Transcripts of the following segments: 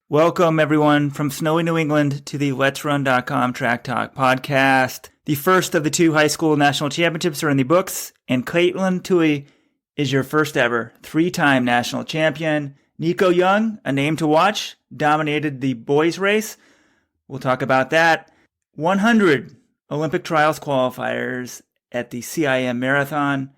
Welcome, everyone, from snowy New England to the Let'sRun.com Track Talk podcast. The first of the two high school national championships are in the books, and Katelyn Tuohy is your first ever three-time national champion. Nico Young, a name to watch, dominated the boys race. We'll talk about that. 100 Olympic Trials Qualifiers at the CIM Marathon.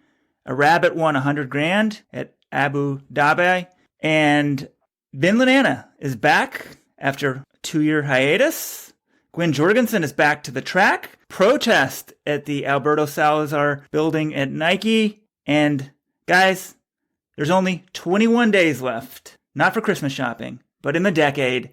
A rabbit won $100,000 at Abu Dhabi. And Lananna is back after a 2-year hiatus. Gwen Jorgensen is back to the track. Protest at the Alberto Salazar building at Nike. And guys, there's only 21 days left. Not for Christmas shopping, but in the decade.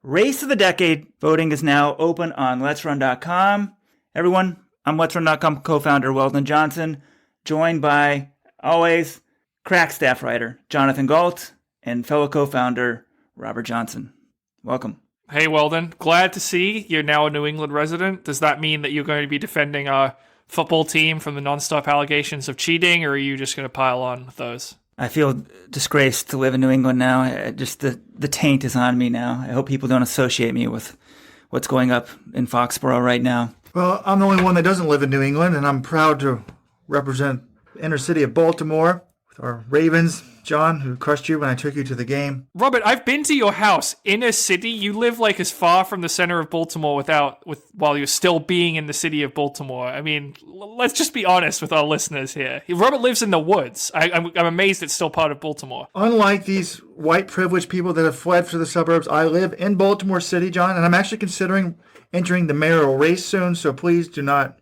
Race of the Decade voting is now open on Let'sRun.com. Everyone, I'm Let'sRun.com co-founder Weldon Johnson, joined by, always, crack staff writer Jonathan Galt and fellow co-founder Robert Johnson. Welcome. Hey, Weldon. Glad to see you're now a New England resident. Does that mean that you're going to be defending our football team from the nonstop allegations of cheating, or are you just going to pile on with those? I feel disgraced to live in New England now. Just the taint is on me now. I hope people don't associate me with what's going up in Foxborough right now. Well, I'm the only one that doesn't live in New England, and I'm proud to represent the inner city of Baltimore with our Ravens. John, who crushed you when I took you to the game. Robert, I've been to your house. Inner city, you live like as far from the center of Baltimore while you're still being in the city of Baltimore. I mean, let's just be honest with our listeners here. Robert lives in the woods. I'm amazed it's still part of Baltimore. Unlike these white privileged people that have fled for the suburbs, I live in Baltimore City, John, and I'm actually considering entering the mayoral race soon, so please do not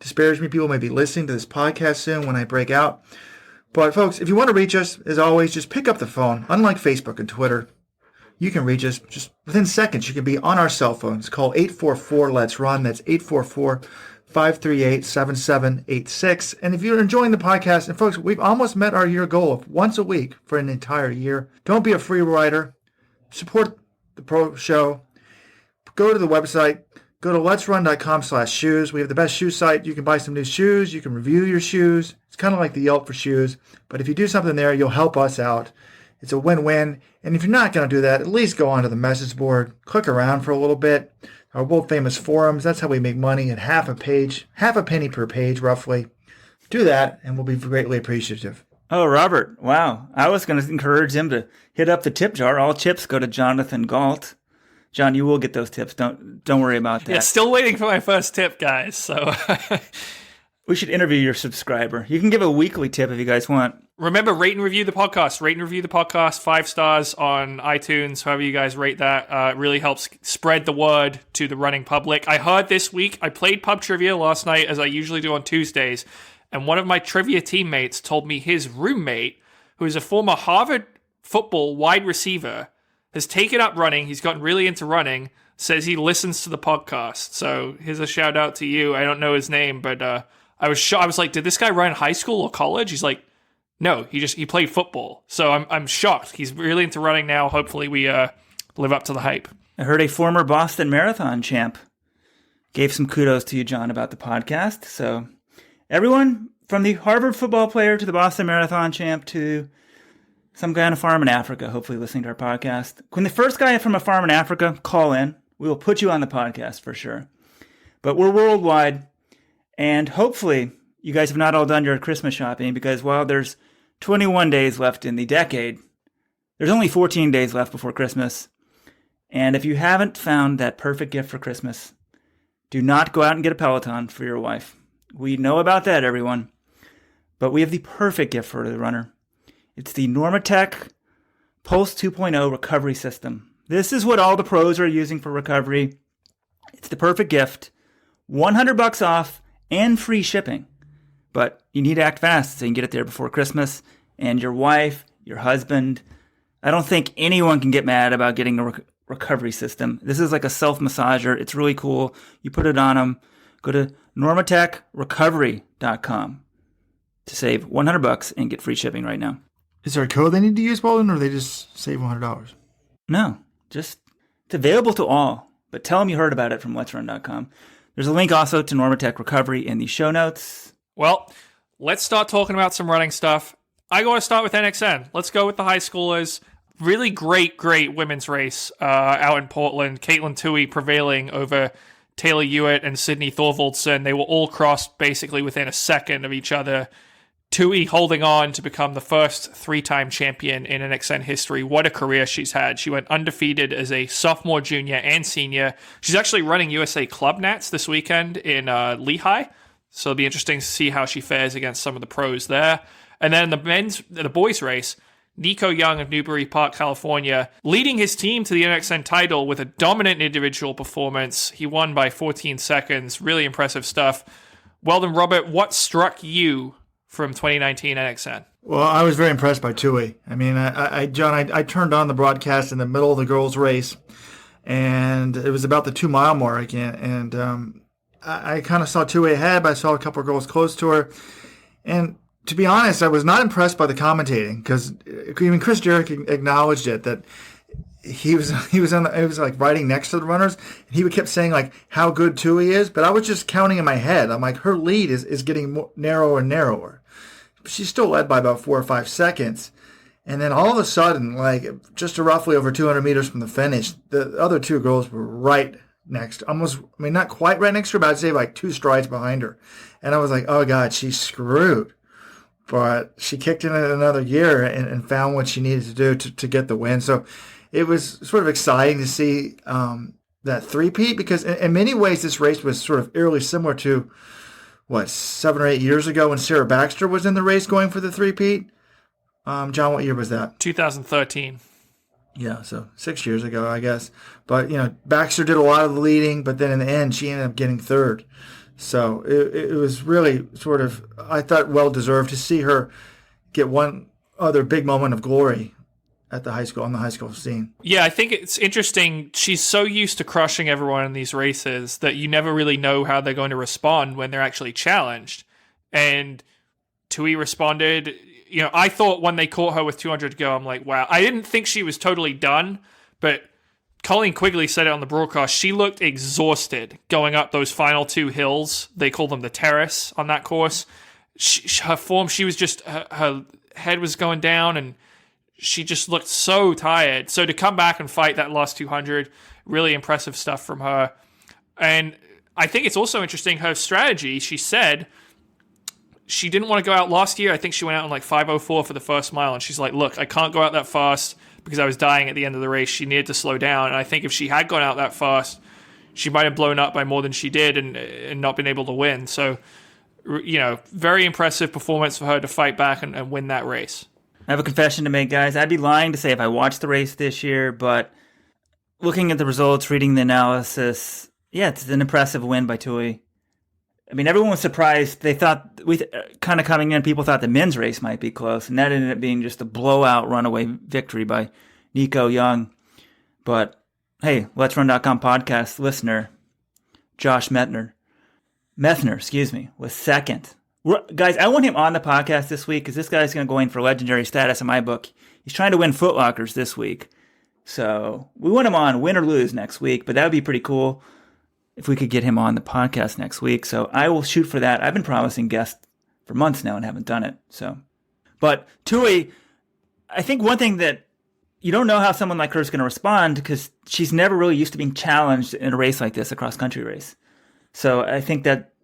disparage me. People may be listening to this podcast soon when I break out. But folks, if you want to reach us, as always, just pick up the phone. Unlike Facebook and Twitter, you can reach us just within seconds. You can be on our cell phones. Call 844-LET'S-RUN. That's 844-538-7786. And if you're enjoying the podcast, and folks, we've almost met our year goal of once a week for an entire year. Don't be a free rider. Support the pro show. Go to the website. Go to letsrun.com/shoes. We have the best shoe site. You can buy some new shoes. You can review your shoes. It's kind of like the Yelp for shoes. But if you do something there, you'll help us out. It's a win-win. And if you're not going to do that, at least go onto the message board. Click around for a little bit. Our world-famous forums. That's how we make money at half a penny per page, roughly. Do that, and we'll be greatly appreciative. Oh, Robert. Wow. I was going to encourage him to hit up the tip jar. All chips go to Jonathan Galt. John, you will get those tips. Don't worry about that. Yeah, still waiting for my first tip, guys. So we should interview your subscriber. You can give a weekly tip if you guys want. Remember, rate and review the podcast. Rate and review the podcast. 5 stars on iTunes, however you guys rate that. It really helps spread the word to the running public. I heard this week, I played pub trivia last night, as I usually do on Tuesdays, and one of my trivia teammates told me his roommate, who is a former Harvard football wide receiver, has taken up running. He's gotten really into running. Says he listens to the podcast. So here's a shout out to you. I don't know his name, but I was I was like, did this guy run high school or college? He's like, no, he played football. So I'm shocked. He's really into running now. Hopefully we live up to the hype. I heard a former Boston Marathon champ gave some kudos to you, John, about the podcast. So everyone from the Harvard football player to the Boston Marathon champ to some guy on a farm in Africa, hopefully listening to our podcast. When the first guy from a farm in Africa, call in. We will put you on the podcast for sure. But we're worldwide, and hopefully you guys have not all done your Christmas shopping, because while there's 21 days left in the decade, there's only 14 days left before Christmas. And if you haven't found that perfect gift for Christmas, do not go out and get a Peloton for your wife. We know about that, everyone. But we have the perfect gift for the runner. It's the NormaTec Pulse 2.0 recovery system. This is what all the pros are using for recovery. It's the perfect gift. $100 off and free shipping. But you need to act fast so you can get it there before Christmas. And your wife, your husband, I don't think anyone can get mad about getting a recovery system. This is like a self-massager. It's really cool. You put it on them. Go to NormaTecRecovery.com to save $100 and get free shipping right now. Is there a code they need to use, Weldon, or they just save $100? No, just it's available to all. But tell them you heard about it from Let'sRun.com. There's a link also to NormaTec Recovery in the show notes. Well, let's start talking about some running stuff. I want to start with NXN. Let's go with the high schoolers. really great women's race out in Portland. Katelyn Tuohy prevailing over Taylor Hewitt and Sydney Thorvaldsen. They were all crossed basically within a second of each other. Tuohy holding on to become the first 3-time champion in NXN history. What a career she's had. She went undefeated as a sophomore, junior, and senior. She's actually running USA Club Nats this weekend in Lehigh. So it'll be interesting to see how she fares against some of the pros there. And then the boys race, Nico Young of Newbury Park, California, leading his team to the NXN title with a dominant individual performance. He won by 14 seconds. Really impressive stuff. Well done, Robert. What struck you from 2019 NXN? Well, I was very impressed by Tuohy. I mean, John, I turned on the broadcast in the middle of the girls' race, and it was about the 2-mile mark, and I kind of saw Tuohy ahead, but I saw a couple of girls close to her, and to be honest, I was not impressed by the commentating, because even Chris Jarrett acknowledged it, that he was like riding next to the runners, and he kept saying like how good Tuohy is, but I was just counting in my head. I'm like, her lead is getting narrower and narrower. She's still led by about 4 or 5 seconds, and then all of a sudden, like just roughly over 200 meters from the finish, the other two girls were right next, almost, I mean, not quite right next to her, but I'd say like 2 strides behind her, and I was like, oh God, she's screwed. But she kicked in another gear and found what she needed to do to get the win. So it was sort of exciting to see that three-peat, because in many ways this race was sort of eerily similar to, 7 or 8 years ago when Sarah Baxter was in the race going for the three-peat. John, what year was that? 2013. Yeah, so 6 years ago, I guess. But, Baxter did a lot of the leading, but then in the end, she ended up getting third. So it was really sort of, I thought, well-deserved to see her get one other big moment of glory at the high school, on the high school scene. Yeah, I think it's interesting. She's so used to crushing everyone in these races that you never really know how they're going to respond when they're actually challenged. And Tuohy responded. I thought when they caught her with 200 to go, I'm like, wow. I didn't think she was totally done, but Colleen Quigley said it on the broadcast. She looked exhausted going up those final 2 hills. They call them the terrace on that course. Her form, she was just, her head was going down, and she just looked so tired. So to come back and fight that last 200, really impressive stuff from her. And I think it's also interesting, her strategy. She said she didn't want to go out last year. I think she went out in like 5:04 for the first mile, and she's like, look, I can't go out that fast because I was dying at the end of the race. She needed to slow down. And I think if she had gone out that fast, she might have blown up by more than she did and not been able to win. So, very impressive performance for her to fight back and win that race. I have a confession to make, guys. I'd be lying to say if I watched the race this year, but looking at the results, reading the analysis, yeah, it's an impressive win by Tuohy. I mean, everyone was surprised. They thought, kind of coming in, people thought the men's race might be close, and that ended up being just a blowout runaway victory by Nico Young. But, hey, Let's Run.com podcast listener, Josh Methner, was second. Guys, I want him on the podcast this week because this guy's going to go in for legendary status in my book. He's trying to win Foot Lockers this week. So we want him on, win or lose, next week. But that would be pretty cool if we could get him on the podcast next week. So I will shoot for that. I've been promising guests for months now and haven't done it. But Tuohy, I think one thing that you don't know how someone like her is going to respond because she's never really used to being challenged in a race like this, a cross-country race. So I think that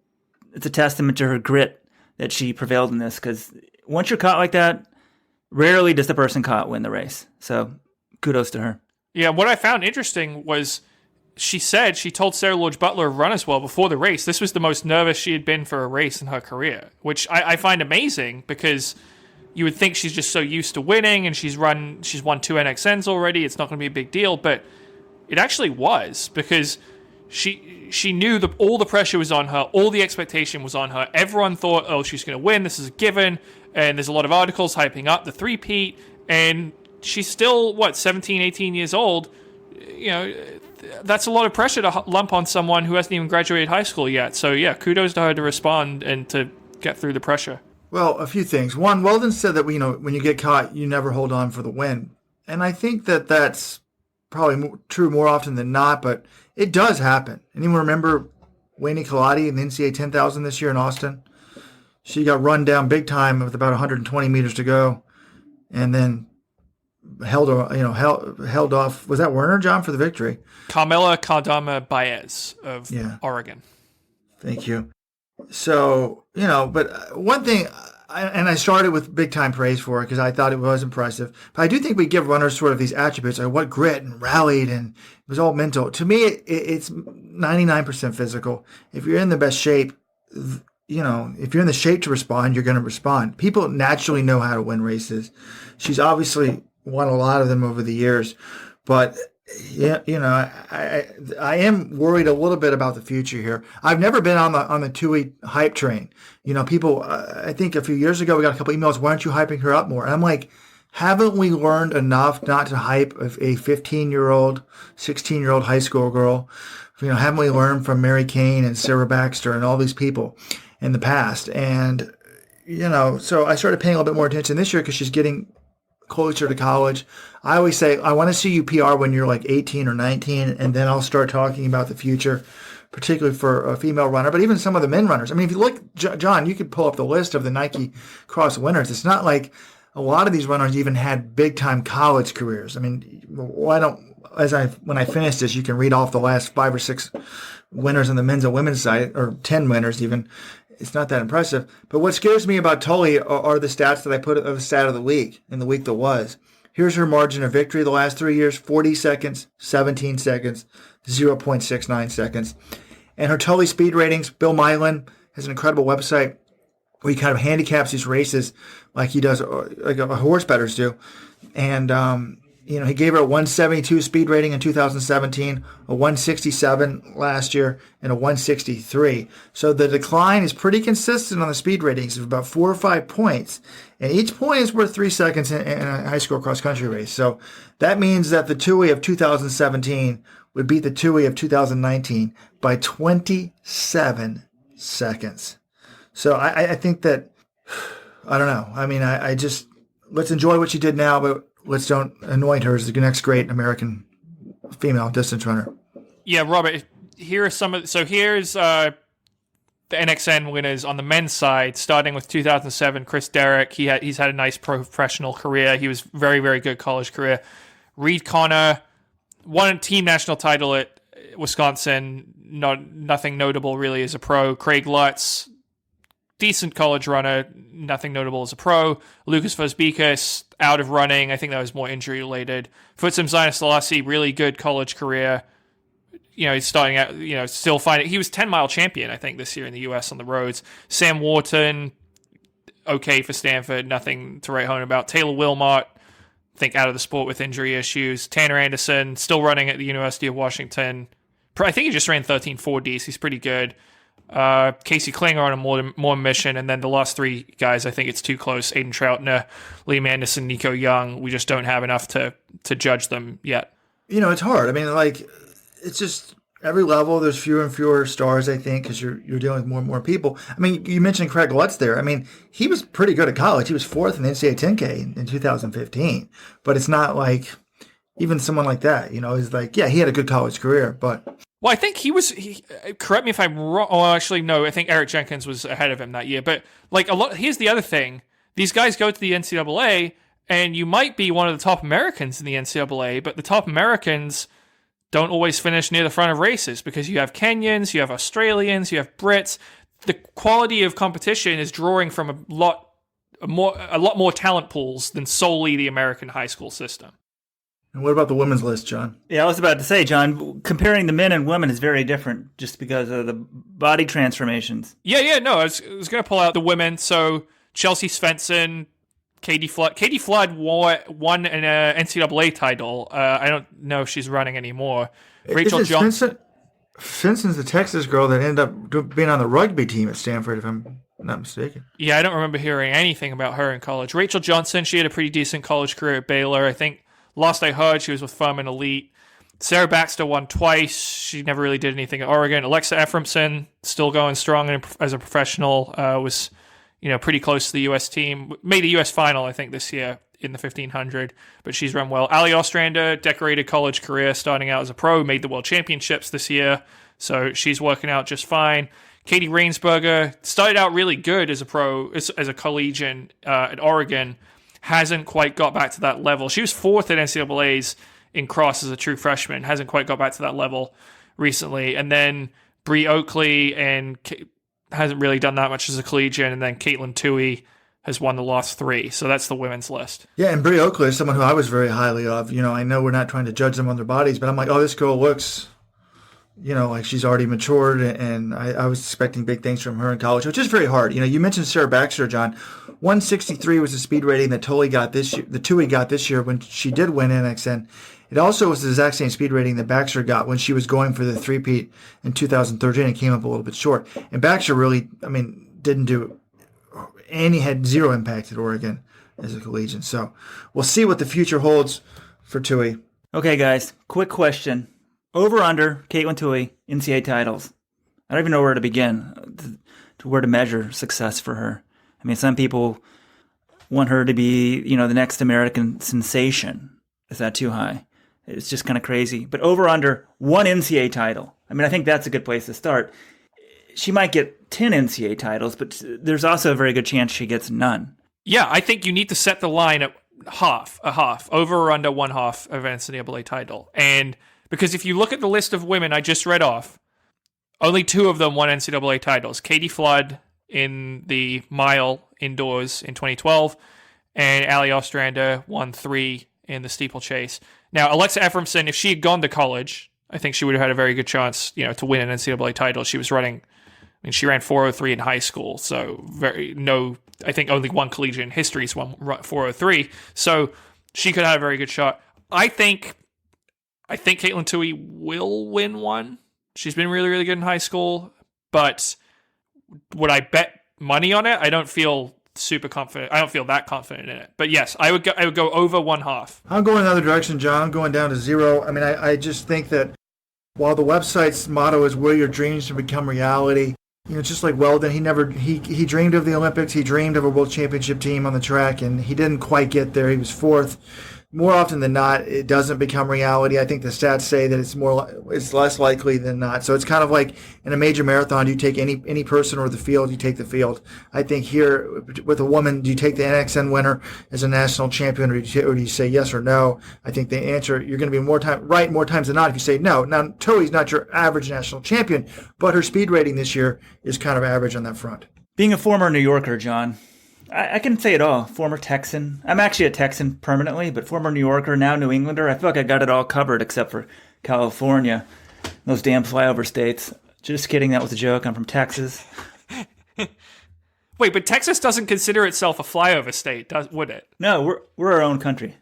it's a testament to her grit that she prevailed in this, because once you're caught like that, rarely does the person caught win the race. So kudos to her. Yeah, what I found interesting was she told Sarah Lodge Butler of Run As Well before the race, this was the most nervous she had been for a race in her career, which I find amazing because you would think she's just so used to winning and she's won 2 NXNs already, it's not going to be a big deal, but it actually was, because she knew that all the pressure was on her, all the expectation was on her. Everyone thought, oh, she's going to win, this is a given, and there's a lot of articles hyping up the three-peat, and she's still, 17, 18 years old. That's a lot of pressure to lump on someone who hasn't even graduated high school yet. So, yeah, kudos to her to respond and to get through the pressure. Well, a few things. One, Weldon said that, when you get caught, you never hold on for the win. And I think that that's probably true more often than not, but it does happen. Anyone remember Wayne Kaladi in the NCAA 10,000 this year in Austin? She got run down big time with about 120 meters to go. And then held off. Was that Werner, John, for the victory? Carmela Cardama Baez of Yeah. Oregon. Thank you. So, but one thing, I started with big time praise for it because I thought it was impressive. But I do think we give runners sort of these attributes, like what grit and rallied, and it was all mental. To me, it's 99% physical. If you're in the best shape, if you're in the shape to respond, you're going to respond. People naturally know how to win races. She's obviously won a lot of them over the years, but I am worried a little bit about the future here. I've never been on the Tuohy hype train. People. I think a few years ago we got a couple emails. Why aren't you hyping her up more? And I'm like, haven't we learned enough not to hype a 15-year-old, 16-year-old high school girl? Haven't we learned from Mary Kane and Sarah Baxter and all these people in the past? And so I started paying a little bit more attention this year because she's getting closer to college. I always say, I want to see you PR when you're like 18 or 19, and then I'll start talking about the future, particularly for a female runner, but even some of the men runners. I mean, if you look, John, you could pull up the list of the Nike Cross winners. It's not like a lot of these runners even had big-time college careers. I mean, when I finish this, you can read off the last 5 or 6 winners on the men's and women's side, or 10 winners even. It's not that impressive. But what scares me about Tuohy are the stats that I put of the stat of the week in the week that was. Here's her margin of victory the last 3 years: 40 seconds, 17 seconds, 0.69 seconds. And her Tuohy speed ratings, Bill Mylan has an incredible website where he kind of handicaps these races like he does, like horse bettors do. And, he gave her a 172 speed rating in 2017, a 167 last year, and a 163. So the decline is pretty consistent on the speed ratings of about 4 or 5 points. And each point is worth 3 seconds in a high school cross-country race. So that means that the Tuohy of 2017 would beat the Tuohy of 2019 by 27 seconds. So I think that, I don't know. I mean, I just, let's enjoy what she did now, but let's don't anoint her as the next great American female distance runner. Yeah, Robert, here's the NXN winners on the men's side, starting with 2007, Chris Derrick. He's had a nice professional career. He was very, very good college career. Reed Connor won a team national title at Wisconsin. Nothing notable really as a pro. Craig Lutz, decent college runner, nothing notable as a pro. Lucas Vosbikas, out of running. I think that was more injury related. Futsum Selassie, really good college career. He's starting out, still finding. He was 10-mile champion, I think, this year in the U.S. on the roads. Sam Wharton, okay for Stanford, nothing to write home about. Taylor Wilmot, I think, out of the sport with injury issues. Tanner Anderson, still running at the University of Washington. I think he just ran 13.4Ds. He's pretty good. Casey Klinger on a more mission, and then the last 3 guys, I think it's too close. Aiden Troutner, Liam Anderson, Nico Young. We just don't have enough to judge them yet. It's hard. I mean, it's just every level there's fewer and fewer stars, I think, because you're dealing with more and more people. I mean, you mentioned Craig Lutz there. I mean, he was pretty good at college. He was 4th in the NCAA 10K in 2015, but it's not like even someone like that, is like, yeah, he had a good college career, but. Well, I think correct me if I'm wrong. Oh, actually, no, I think Eric Jenkins was ahead of him that year. But here's the other thing. These guys go to the NCAA, and you might be one of the top Americans in the NCAA, but the top Americans don't always finish near the front of races because you have Kenyans, you have Australians, you have Brits. The quality of competition is drawing from a lot more talent pools than solely the American high school system. And what about the women's list, John? Yeah, I was about to say, John, comparing the men and women is very different just because of the body transformations. Yeah, no, I was going to pull out the women. So Chelsea Svensson, Katie Flood. Katie Flood won an NCAA title. I don't know if she's running anymore. Rachel Johnson. Svenson's the Texas girl that ended up being on the rugby team at Stanford, if I'm not mistaken. Yeah, I don't remember hearing anything about her in college. Rachel Johnson, she had a pretty decent college career at Baylor. I think last I heard, she was with Furman Elite. Sarah Baxter won twice. She never really did anything at Oregon. Alexa Ephraimson, still going strong as a professional, was pretty close to the U.S. team. Made the U.S. final, I think, this year in the 1500, but she's run well. Ali Ostrander, decorated college career, starting out as a pro, made the World Championships this year, so she's working out just fine. Katie Rainsberger started out really good as a pro, as a collegian at Oregon, hasn't quite got back to that level. She was 4th at NCAAs in cross as a true freshman, hasn't quite got back to that level recently. And then Bree Oakley hasn't really done that much as a collegiate, and then Katelyn Tuohy has won the last 3. So that's the women's list. Yeah, and Bree Oakley is someone who I was very highly of. I know we're not trying to judge them on their bodies, but I'm like, oh, this girl looks, like she's already matured, and I was expecting big things from her in college, which is very hard. You mentioned Sarah Baxter, John. 163 was the speed rating that Tuohy got this year when she did win NXN. It also was the exact same speed rating that Baxter got when she was going for the three-peat in 2013 and came up a little bit short. And Baxter really, didn't do any, had zero impact at Oregon as a collegiate. So we'll see what the future holds for Tuohy. Okay, guys, quick question. Over under Katelyn Tuohy NCAA titles. I don't even know where to begin, where to measure success for her. Some people want her to be, the next American sensation. Is that too high? It's just kind of crazy. But over under 1 NCAA title. I think that's a good place to start. She might get 10 NCAA titles, but there's also a very good chance she gets none. Yeah, I think you need to set the line at half, over or under 1/2 of an NCAA title. And because if you look at the list of women I just read off, only 2 of them won NCAA titles. Katie Flood in the mile indoors in 2012, and Ali Ostrander won 3 in the steeplechase. Now, Alexa Ephraimson, if she had gone to college, I think she would have had a very good chance, to win an NCAA title. She was running, she ran 4:03 in high school, so I think only one collegiate in history has won 4:03, so she could have a very good shot. I think Katelyn Tuohy will win one. She's been really, really good in high school, but would I bet money on it? I don't feel super confident. I don't feel that confident in it. But yes, I would go over 1/2. I'm going another direction, John. I'm going down to 0. I just think that while the website's motto is "Will your dreams to become reality," just like Weldon, he dreamed of the Olympics. He dreamed of a world championship team on the track, and he didn't quite get there. He was 4th. More often than not, it doesn't become reality. I think the stats say that it's less likely than not. So it's kind of like in a major marathon, you take any person or the field, you take the field. I think here with a woman, do you take the NXN winner as a national champion, or do you say yes or no? I think the answer, you're going to be right more times than not if you say no. Now, Tuohy's not your average national champion, but her speed rating this year is kind of average on that front. Being a former New Yorker, John, I can say it all. Former Texan. I'm actually a Texan permanently, but former New Yorker, now New Englander. I feel like I got it all covered except for California. Those damn flyover states. Just kidding, that was a joke. I'm from Texas. Wait, but Texas doesn't consider itself a flyover state, would it? No, we're our own country.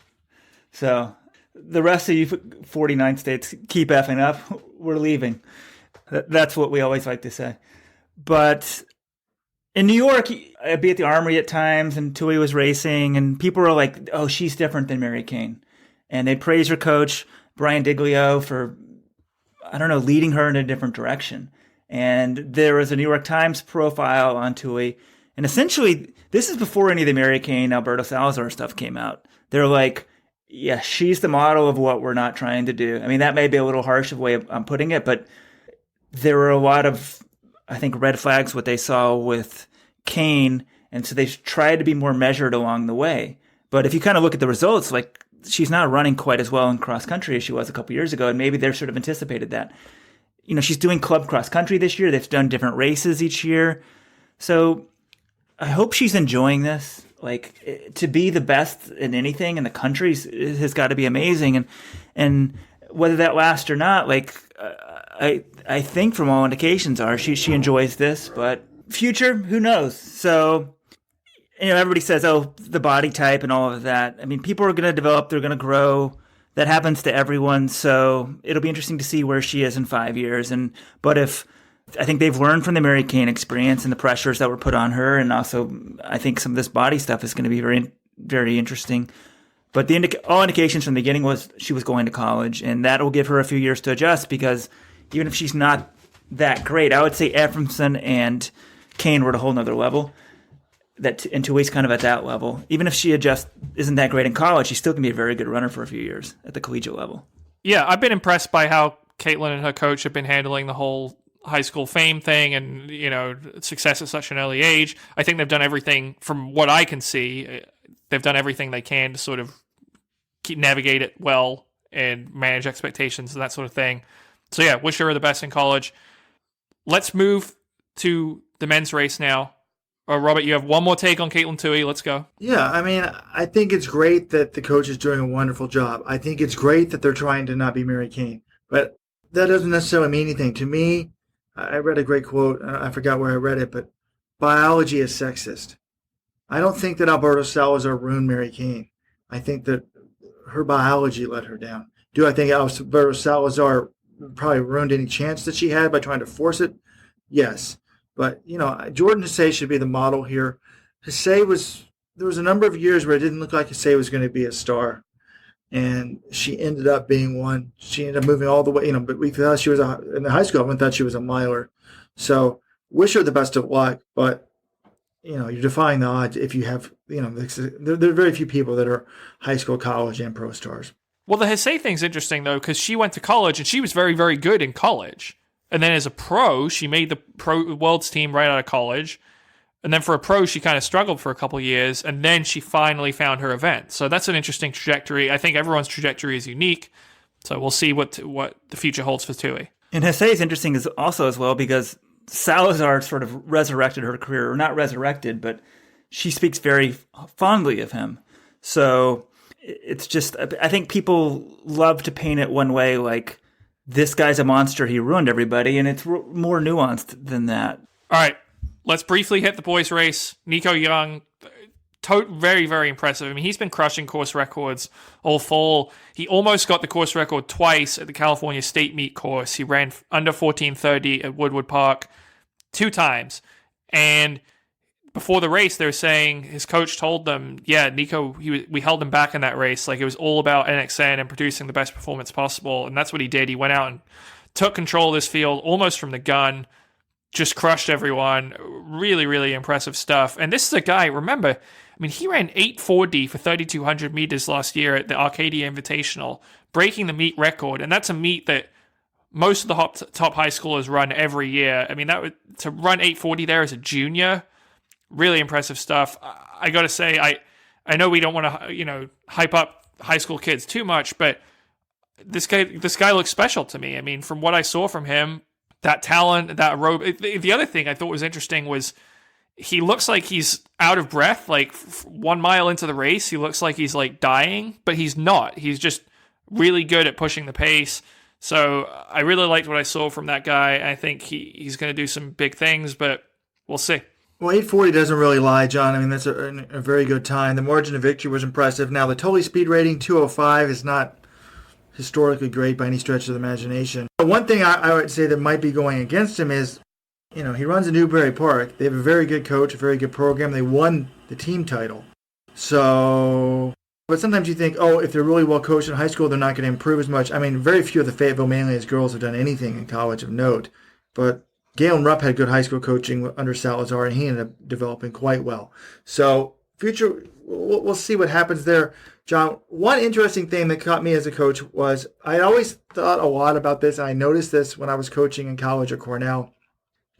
So the rest of you 49 states keep effing up. We're leaving. That's what we always like to say. But in New York, I'd be at the Armory at times, and Tuohy was racing, and people were like, oh, she's different than Mary Kane. And they'd praise her coach, Brian Diglio, for, leading her in a different direction. And there was a New York Times profile on Tuohy, and essentially, this is before any of the Mary Kane, Alberto Salazar stuff came out. They're like, yeah, she's the model of what we're not trying to do. That may be a little harsh of way I'm putting it, but there were a lot of, I think, red flags what they saw with Kane, and so they tried to be more measured along the way. But if you kind of look at the results, like, she's not running quite as well in cross country as she was a couple years ago, and maybe they're sort of anticipated that. She's doing club cross country this year. They've done different races each year. So I hope she's enjoying this. Like, to be the best in anything in the country has got to be amazing. And whether that lasts or not, like, I think from all indications are she enjoys this, but future, who knows? So, everybody says, oh, the body type and all of that. People are going to develop, they're going to grow. That happens to everyone. So it'll be interesting to see where she is in 5 years. But I think they've learned from the Mary Kane experience and the pressures that were put on her. And also, I think some of this body stuff is going to be very, very interesting. But all indications from the beginning was she was going to college, and that will give her a few years to adjust, because even if she's not that great, I would say Ephraimson and Kane were at a whole nother level. And Tuohy's kind of at that level. Even if she isn't that great in college, she's still going to be a very good runner for a few years at the collegiate level. Yeah, I've been impressed by how Katelyn and her coach have been handling the whole high school fame thing and, success at such an early age. I think they've done everything, from what I can see, they've done everything they can to sort of navigate it well and manage expectations and that sort of thing. So yeah, wish her the best in college. Let's move to the men's race now. Robert, you have one more take on Katelyn Tuohy. Let's go. Yeah, I mean, I think it's great that the coach is doing a wonderful job. I think it's great that they're trying to not be Mary Kane. But that doesn't necessarily mean anything. To me, I read a great quote. I forgot where I read it, but biology is sexist. I don't think that Alberto Salazar ruined Mary Kane. I think that her biology let her down. Do I think Alberto Salazar probably ruined any chance that she had by trying to force it? Yes. But, Jordan Hsay should be the model here. There was a number of years where it didn't look like Hsay was going to be a star. And she ended up being one. She ended up moving all the way, but we thought she was in the high school, everyone thought she was a miler. So wish her the best of luck. But, you're defying the odds if you have, there are very few people that are high school, college, and pro stars. Well, the Hsay thing's interesting, though, because she went to college and she was very, very good in college. And then as a pro, she made the pro world's team right out of college. And then for a pro, she kind of struggled for a couple of years. And then she finally found her event. So that's an interesting trajectory. I think everyone's trajectory is unique. So we'll see what the future holds for Tuohy. And Hsay is interesting as well because Salazar sort of resurrected her career. Or not resurrected, but she speaks very fondly of him. So it's just, I think people love to paint it one way, like, this guy's a monster, he ruined everybody, and it's more nuanced than that. All right, let's briefly hit the boys' race. Nico Young, very, very impressive. I mean, he's been crushing course records all fall. He almost got the course record twice at the California State Meet course. He ran under 14:30 at Woodward Park 2 times. And before the race, they were saying his coach told them, yeah, Nico, we held him back in that race. Like, it was all about NXN and producing the best performance possible. And that's what he did. He went out and took control of this field almost from the gun, just crushed everyone. Really, really impressive stuff. And this is a guy, remember, I mean, he ran 8:40 for 3,200 meters last year at the Arcadia Invitational, breaking the meet record. And that's a meet that most of the top high schoolers run every year. I mean, to run 8:40 there as a junior, really impressive stuff. I got to say, I know we don't want to, hype up high school kids too much, but this guy looks special to me. I mean, from what I saw from him, that talent, that aerobic. The other thing I thought was interesting was he looks like he's out of breath. Like 1 mile into the race, he looks like he's like dying, but he's not. He's just really good at pushing the pace. So I really liked what I saw from that guy. I think he's going to do some big things, but we'll see. Well, 8:40 doesn't really lie, John. I mean, that's a very good time. The margin of victory was impressive. Now, the total speed rating, 2:05, is not historically great by any stretch of the imagination. One thing I would say that might be going against him is, he runs in Newbury Park. They have a very good coach, a very good program. They won the team title. So, but sometimes you think, if they're really well coached in high school, they're not going to improve as much. I mean, very few of the Fayetteville Manlius girls have done anything in college of note. But Galen Rupp had good high school coaching under Salazar, and he ended up developing quite well. So, future, we'll see what happens there. John, one interesting thing that caught me as a coach was I always thought a lot about this, and I noticed this when I was coaching in college at Cornell.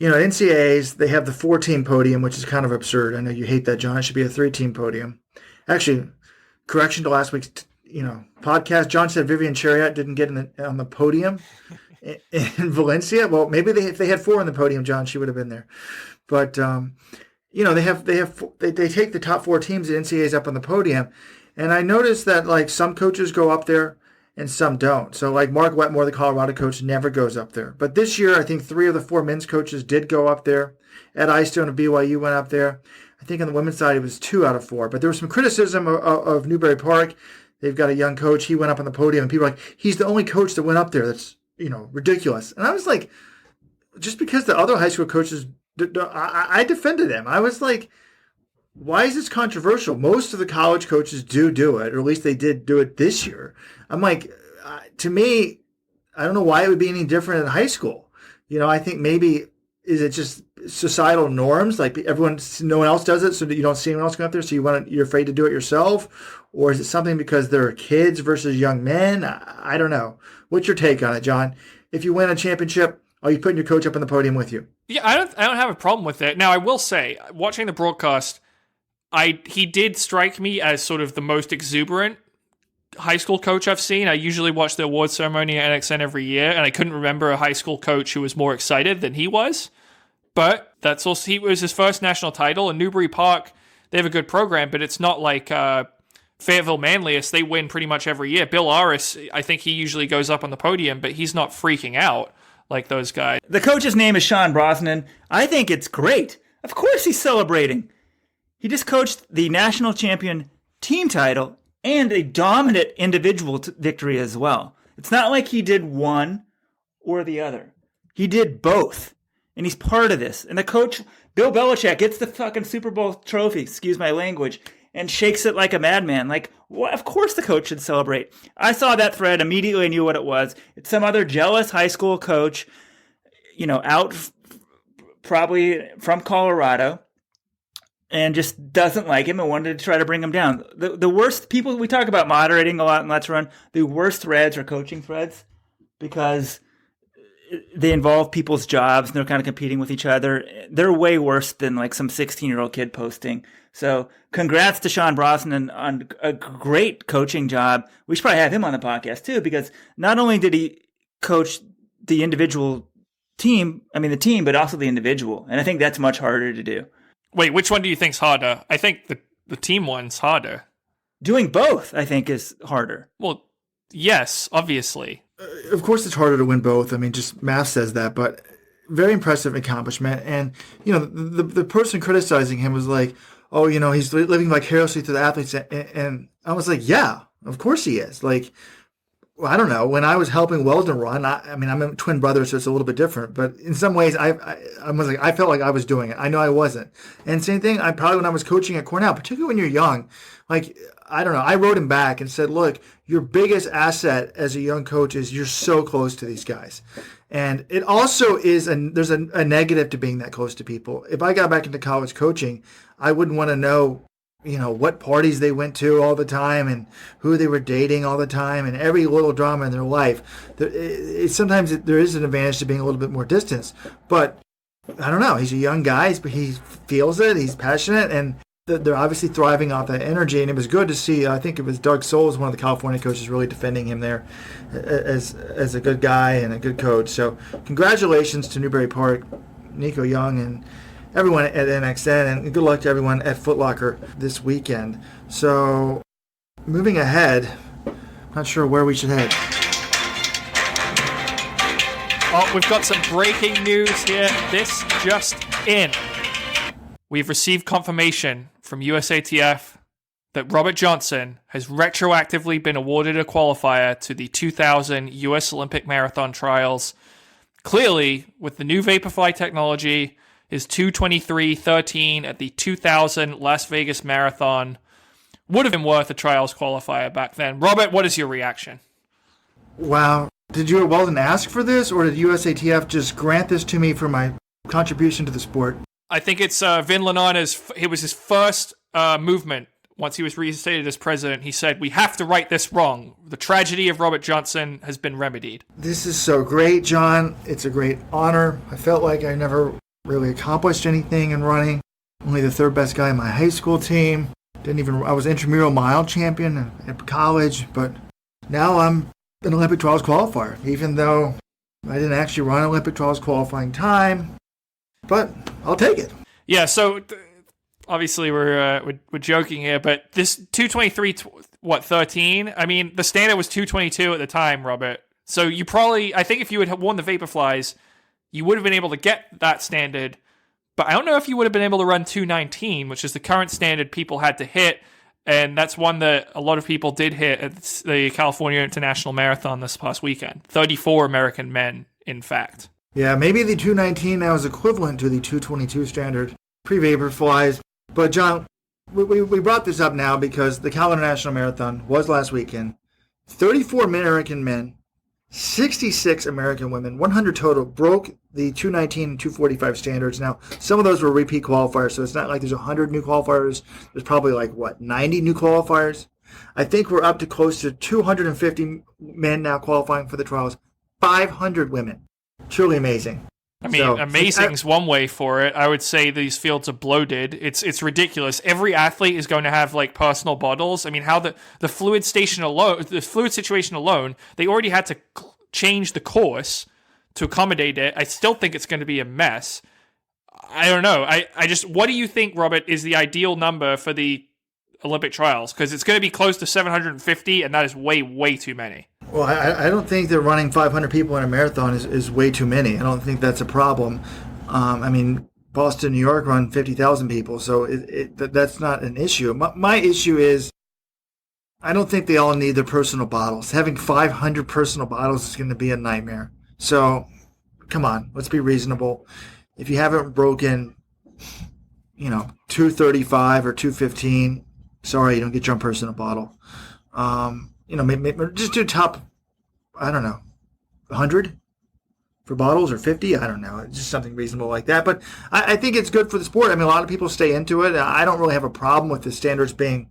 NCAAs, they have the 4-team podium, which is kind of absurd. I know you hate that, John. It should be a 3-team podium. Actually, correction to last week's podcast, John said Vivian Chariot didn't get on the podium in Valencia. Well, maybe if they had 4 on the podium, John, she would have been there. But they take the top 4 teams at NCAAs up on the podium, and I noticed that like some coaches go up there and some don't. So like Mark Wetmore, the Colorado coach, never goes up there. But this year, I think 3 of the 4 men's coaches did go up there. Ed Eystone of BYU went up there. I think on the women's side, it was 2 out of 4. But there was some criticism of Newbury Park. They've got a young coach. He went up on the podium, and people are like, he's the only coach that went up there. That's, ridiculous. And I was like, just because the other high school coaches, I defended him. I was like, why is this controversial? Most of the college coaches do it, or at least they did do it this year. I'm like, to me, I don't know why it would be any different in high school. I think maybe, is it just societal norms? Like no one else does it, so that you don't see anyone else going up there, so you're afraid to do it yourself? Or is it something because there are kids versus young men? I don't know. What's your take on it, John? If you win a championship, are you putting your coach up on the podium with you? Yeah, I don't have a problem with it. Now, I will say, watching the broadcast, he did strike me as sort of the most exuberant high school coach I've seen. I usually watch the award ceremony at NXN every year, and I couldn't remember a high school coach who was more excited than he was. But that's also, he was his first national title, and Newbury Park, they have a good program, but it's not like Fayetteville Manlius. They win pretty much every year. Bill Aris, I think he usually goes up on the podium, but he's not freaking out like those guys. The coach's name is Sean Brosnan. I think it's great. Of course he's celebrating. He just coached the national champion team title and a dominant individual victory as well. It's not like he did one or the other. He did both. And he's part of this. And the coach, Bill Belichick, gets the fucking Super Bowl trophy, excuse my language, and shakes it like a madman. Like, well, of course the coach should celebrate. I saw that thread, immediately knew what it was. It's some other jealous high school coach, out probably from Colorado, and just doesn't like him and wanted to try to bring him down. The worst people, we talk about moderating a lot in Let's Run, the worst threads are coaching threads because they involve people's jobs and they're kind of competing with each other. They're way worse than like some 16-year-old kid posting. So congrats to Sean Brosnan on a great coaching job. We should probably have him on the podcast too, because not only did he coach the team, but also the individual. And I think that's much harder to do. Wait, which one do you think's harder? I think the team one's harder. Doing both, I think, is harder. Well, yes, obviously. Of course it's harder to win both. I mean, just math says that, but very impressive accomplishment. And, the person criticizing him was like, oh, he's living vicariously through the athletes. And I was like, yeah, of course he is. Like, I don't know. When I was helping Weldon run, I'm a twin brother, so it's a little bit different. But in some ways, I was like, I felt like I was doing it. I know I wasn't. And same thing, probably when I was coaching at Cornell, particularly when you're young, like, I don't know. I wrote him back and said, look, your biggest asset as a young coach is you're so close to these guys. And it also is, there's a negative to being that close to people. If I got back into college coaching, I wouldn't want to know, what parties they went to all the time and who they were dating all the time and every little drama in their life. Sometimes there is an advantage to being a little bit more distant. But I don't know. He's a young guy. He feels it. He's passionate. And they're obviously thriving off that energy. And it was good to see, I think it was Doug Souls, one of the California coaches, really defending him there as a good guy and a good coach. So congratulations to Newbury Park, Nico Young, and everyone at NXN, and good luck to everyone at Foot Locker this weekend. So, moving ahead, not sure where we should head. Oh, we've got some breaking news here. This just in. We've received confirmation from USATF that Robert Johnson has retroactively been awarded a qualifier to the 2000 US Olympic Marathon Trials. Clearly, with the new Vaporfly technology, his 2:23:13 at the 2000 Las Vegas Marathon would have been worth a trials qualifier back then. Robert, what is your reaction? Wow. Did you at Weldon ask for this, or did USATF just grant this to me for my contribution to the sport? I think it's Vin Lananna's, it was his first movement. Once he was reinstated as president, he said, we have to right this wrong. The tragedy of Robert Johnson has been remedied. This is so great, John. It's a great honor. I felt like I never really accomplished anything in running. Only the third best guy in my high school team. I was intramural mile champion at college, but now I'm an Olympic Trials Qualifier, even though I didn't actually run Olympic Trials qualifying time, but I'll take it. Yeah, so obviously we're joking here, but this 2:23:13? I mean, the standard was 2:22 at the time, Robert. So you probably, I think if you had worn the Vaporflies, you would have been able to get that standard, but I don't know if you would have been able to run 2:19, which is the current standard people had to hit, and that's one that a lot of people did hit at the California International Marathon this past weekend. 34 American men, in fact. Yeah, maybe the 2:19 now is equivalent to the 2:22 standard pre-Vaporflies. But John, we brought this up now because the Cal International Marathon was last weekend. 34 American men, 66 American women, 100 total, broke the 2:19 and 2:45 standards. Now, some of those were repeat qualifiers, so it's not like there's 100 new qualifiers. There's probably 90 new qualifiers. I think we're up to close to 250 men now qualifying for the trials, 500 women. Truly amazing. I mean, amazing's one way for it. I would say these fields are bloated. It's ridiculous. Every athlete is going to have like personal bottles. I mean, how the fluid situation alone, they already had to change the course to accommodate it. I still think it's going to be a mess. I don't know. I just, what do you think, Robert, is the ideal number for the Olympic trials? Because it's going to be close to 750, and that is way, way too many. Well, I don't think that running 500 people in a marathon is way too many. I don't think that's a problem. I mean, Boston, New York run 50,000 people, so that's not an issue. My issue is I don't think they all need their personal bottles. Having 500 personal bottles is going to be a nightmare. So, come on, let's be reasonable. If you haven't broken, 235 or 215, sorry, you don't get your own personal bottle. Maybe just do top, I don't know, 100 for bottles or 50. I don't know. It's just something reasonable like that. But I think it's good for the sport. I mean, a lot of people stay into it. I don't really have a problem with the standards being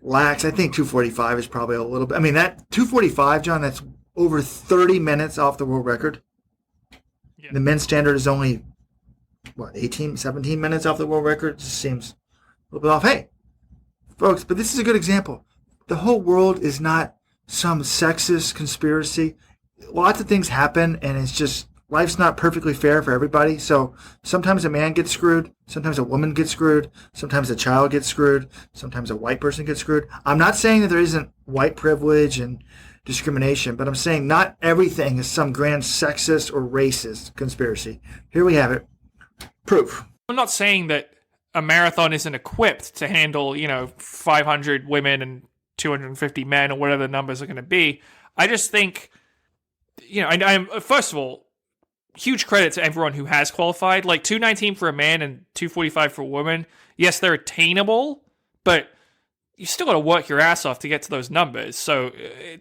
lax. I think 245 is probably a little bit. I mean, that 245, John, that's over 30 minutes off the world record. Yeah. The men's standard is only, 17 minutes off the world record? It just seems a little bit off. Hey, folks, but this is a good example. The whole world is not some sexist conspiracy. Lots of things happen, and it's just, life's not perfectly fair for everybody. So sometimes a man gets screwed. Sometimes a woman gets screwed. Sometimes a child gets screwed. Sometimes a white person gets screwed. I'm not saying that there isn't white privilege and discrimination, but I'm saying not everything is some grand sexist or racist conspiracy. Here we have it. Proof. I'm not saying that a marathon isn't equipped to handle, 500 women and 250 men or whatever the numbers are going to be. I just think, I'm first of all, huge credit to everyone who has qualified. Like 219 for a man and 245 for a woman. Yes, they're attainable, but you still got to work your ass off to get to those numbers. So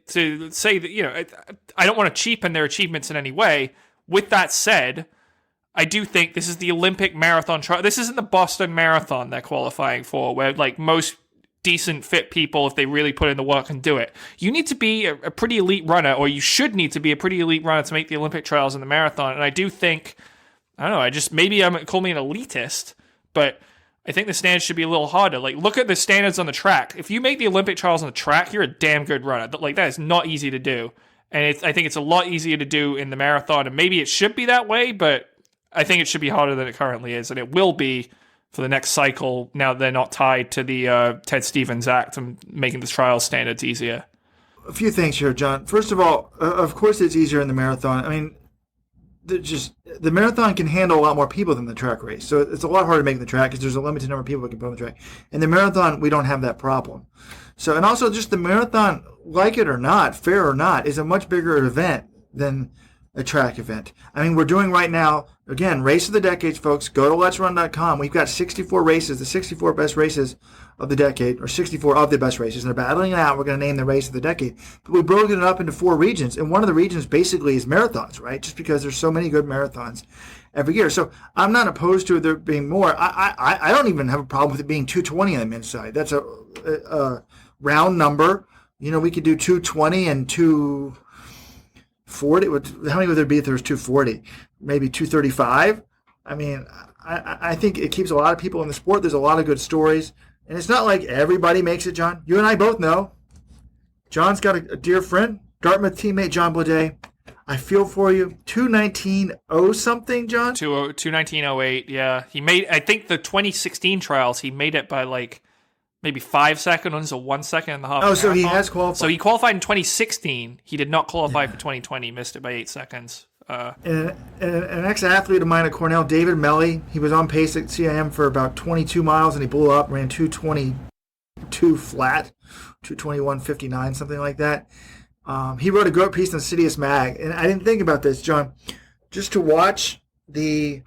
to say that, I don't want to cheapen their achievements in any way. With that said, I do think this is the Olympic Marathon Trial. This isn't the Boston Marathon they're qualifying for, where like most decent fit people, if they really put in the work, and do it. You need to be a pretty elite runner, or you should need to be a pretty elite runner to make the Olympic trials in the marathon. And I do think, I don't know, maybe call me an elitist, but I think the standards should be a little harder. Like, look at the standards on the track. If you make the Olympic trials on the track, you're a damn good runner. Like, that is not easy to do. And I think it's a lot easier to do in the marathon, and maybe it should be that way, but I think it should be harder than it currently is, and it will be for the next cycle. Now they're not tied to the Ted Stevens Act and making the trial standards easier. A few things here, John. First of all, of course it's easier in the marathon. I mean, the marathon can handle a lot more people than the track race. So it's a lot harder to make the track because there's a limited number of people we can put on the track. In the marathon, we don't have that problem. So, and also just the marathon, like it or not, fair or not, is a much bigger event than a track event. I mean, we're doing right now, again, Race of the Decades, folks. Go to letsrun.com. We've got 64 races, the 64 best races of the decade, or 64 of the best races. And they're battling it out. We're going to name the Race of the Decade. But we've broken it up into 4 regions. And one of the regions basically is marathons, right? Just because there's so many good marathons every year. So I'm not opposed to there being more. I don't even have a problem with it being 220 on the men's side. That's a round number. We could do 220 and 240. How many would there be if there was 240? Maybe 235? I mean, I think it keeps a lot of people in the sport. There's a lot of good stories. And it's not like everybody makes it, John. You and I both know. John's got a dear friend, Dartmouth teammate John Blade. I feel for you. 219.0 something, John? 219.08, yeah. He made, I think the 2016 trials, he made it by like maybe 5 seconds or 1 second in the half. Oh, so he has qualified. So he qualified in 2016. He did not qualify for 2020. He missed it by 8 seconds. And an ex-athlete of mine at Cornell, David Melly, he was on pace at CIM for about 22 miles, and he blew up, ran 222 flat, 221.59, something like that. He wrote a great piece in Citius Mag, and I didn't think about this, John, just to watch the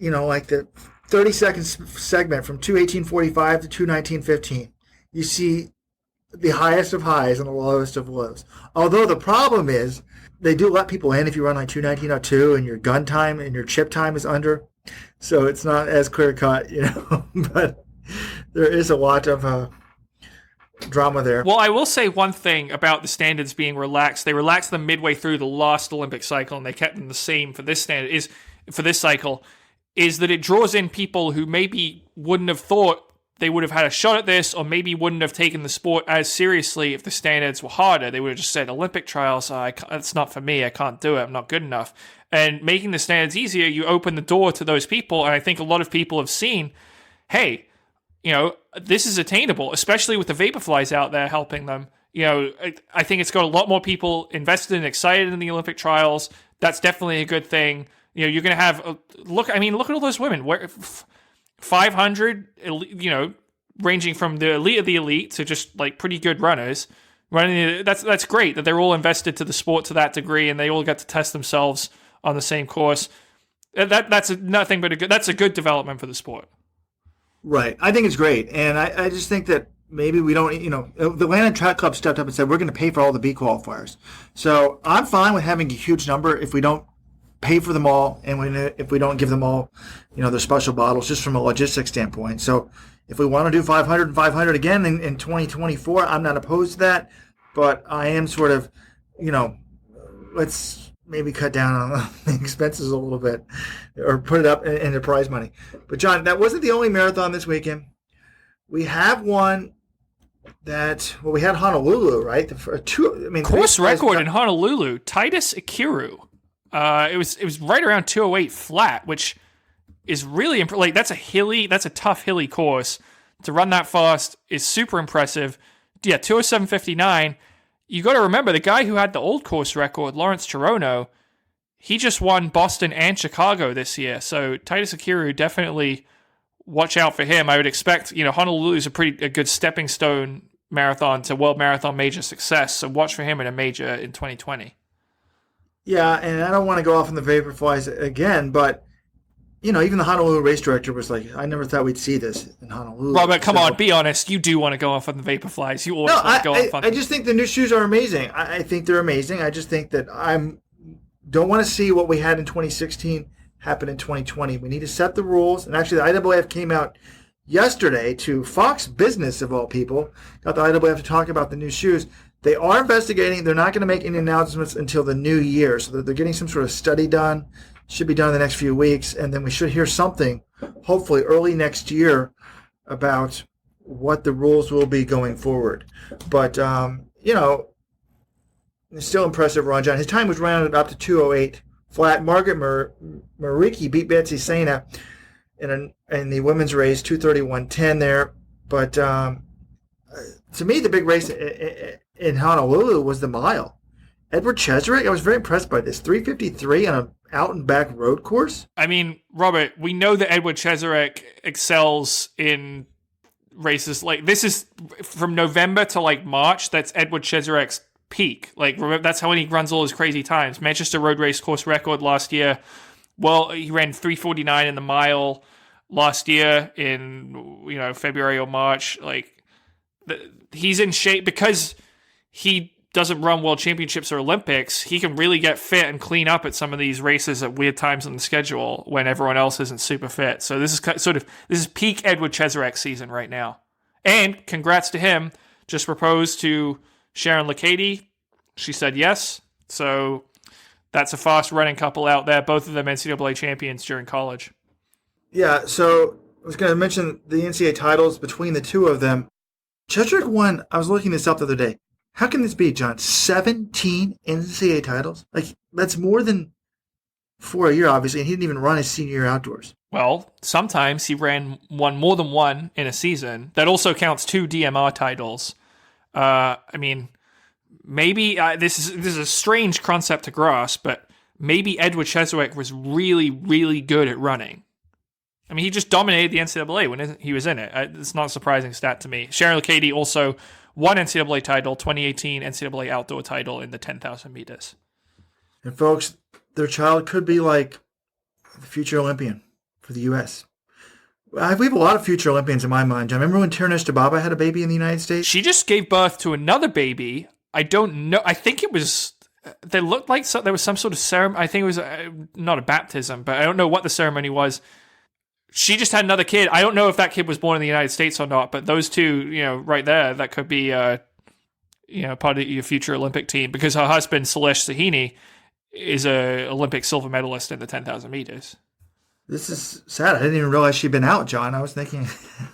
30-second segment from 2:18:45 to 2:19:15. You see the highest of highs and the lowest of lows. Although the problem is they do let people in if you run like 2:19:02 and your gun time and your chip time is under. So it's not as clear cut, but there is a lot of drama there. Well, I will say one thing about the standards being relaxed. They relaxed them midway through the last Olympic cycle, and they kept them the same for this cycle, is that it draws in people who maybe wouldn't have thought they would have had a shot at this, or maybe wouldn't have taken the sport as seriously if the standards were harder. They would have just said, Olympic trials, it's not for me, I can't do it, I'm not good enough. And making the standards easier, you open the door to those people, and I think a lot of people have seen, hey, this is attainable, especially with the Vaporflies out there helping them. I think it's got a lot more people invested and excited in the Olympic trials. That's definitely a good thing. You're going to have, look at all those women, 500, ranging from the elite of the elite to just like pretty good runners. That's great that they're all invested to the sport to that degree, and they all get to test themselves on the same course. That's nothing but that's a good development for the sport. Right. I think it's great. And I just think that maybe we don't, the Lananna Track Club stepped up and said, we're going to pay for all the B qualifiers. So I'm fine with having a huge number if we don't pay for them all, and if we don't give them all, their special bottles, just from a logistics standpoint. So if we want to do 500 and 500 again in 2024, I'm not opposed to that. But I am sort of, let's maybe cut down on the expenses a little bit, or put it up in the prize money. But John, that wasn't the only marathon this weekend. We have one we had Honolulu, right? Course record in Honolulu, Titus Akiru. It was right around 208 flat, which is really impressive. That's a tough hilly course. To run that fast is super impressive. Yeah, 207.59. You got to remember, the guy who had the old course record, Lawrence Chirono, he just won Boston and Chicago this year. So Titus Akiru, definitely watch out for him. I would expect, Honolulu is a good stepping stone marathon to World Marathon major success. So watch for him in a major in 2020. Yeah, and I don't want to go off on the Vaporflies again, but even the Honolulu race director was like, I never thought we'd see this in Honolulu. Robert, come on, be honest. You do want to go off on the Vaporflies. You always want to go off on them. I just think the new shoes are amazing. I think they're amazing. I just think that don't want to see what we had in 2016 happen in 2020. We need to set the rules. And actually, the IAAF came out yesterday to Fox Business, of all people, got the IAAF to talk about the new shoes. They are investigating. They're not going to make any announcements until the new year. So they're getting some sort of study done. Should be done in the next few weeks. And then we should hear something, hopefully early next year, about what the rules will be going forward. But, it's still impressive, Ron John. His time was rounded up to 208 flat. Margaret Mariki beat Betsy Sena in the women's race, 231.10 there. But to me, the big race in Honolulu was the mile. Edward Cheserek, I was very impressed by this. 3:53 on an out-and-back road course. I mean, Robert, we know that Edward Cheserek excels in races. Like, this is from November to, March. That's Edward Cheserek's peak. That's how he runs all his crazy times. Manchester Road Race course record last year. Well, he ran 3:49 in the mile last year in, February or March. He's in shape because he doesn't run World Championships or Olympics. He can really get fit and clean up at some of these races at weird times on the schedule when everyone else isn't super fit. So this is peak Edward Cheserek season right now. And congrats to him. Just proposed to Sharon Lokedi. She said yes. So that's a fast running couple out there. Both of them NCAA champions during college. Yeah, so I was going to mention the NCAA titles between the two of them. Cheserek won, I was looking this up the other day. How can this be, John? 17 NCAA titles? That's more than 4 a year, obviously, and he didn't even run his senior year outdoors. Well, sometimes he ran more than one in a season. That also counts 2 DMR titles. Maybe this is a strange concept to grasp, but maybe Edward Cheserek was really, really good at running. I mean, he just dominated the NCAA when he was in it. It's not a surprising stat to me. Sharon Lokedi also won NCAA title, 2018 NCAA outdoor title in the 10,000 meters. And folks, their child could be like the future Olympian for the U.S. We have a lot of future Olympians in my mind, John. Remember when Tirnesta Baba had a baby in the United States? She just gave birth to another baby. I don't know. I think it was... They looked like there was some sort of ceremony. I think it was not a baptism, but I don't know what the ceremony was. she just had another kid. I don't know if that kid was born in the United States or not, but those two, right there, that could be, part of your future Olympic team, because her husband, Salesh Sahini, is a Olympic silver medalist in the 10,000 meters. This is sad. I didn't even realize she'd been out, John. I was thinking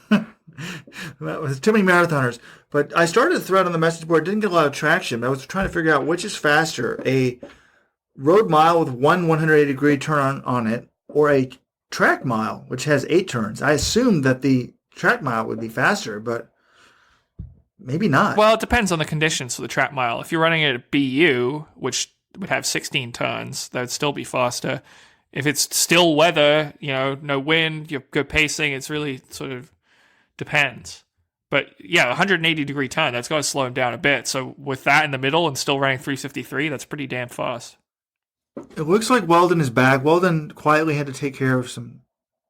that was too many marathoners. But I started a thread on the message board. Didn't get a lot of traction. I was trying to figure out which is faster, a road mile with one 180-degree turn on it, or a track mile, which has 8 turns. I assumed that the track mile would be faster, but maybe not. Well, it depends on the conditions for the track mile. If you're running it at BU, which would have 16 turns, that would still be faster. If it's still weather, no wind, you have good pacing, it's really sort of depends. But yeah, 180-degree turn, that's got to slow him down a bit. So with that in the middle and still running 3:53, that's pretty damn fast. It looks like Weldon is back. Weldon quietly had to take care of some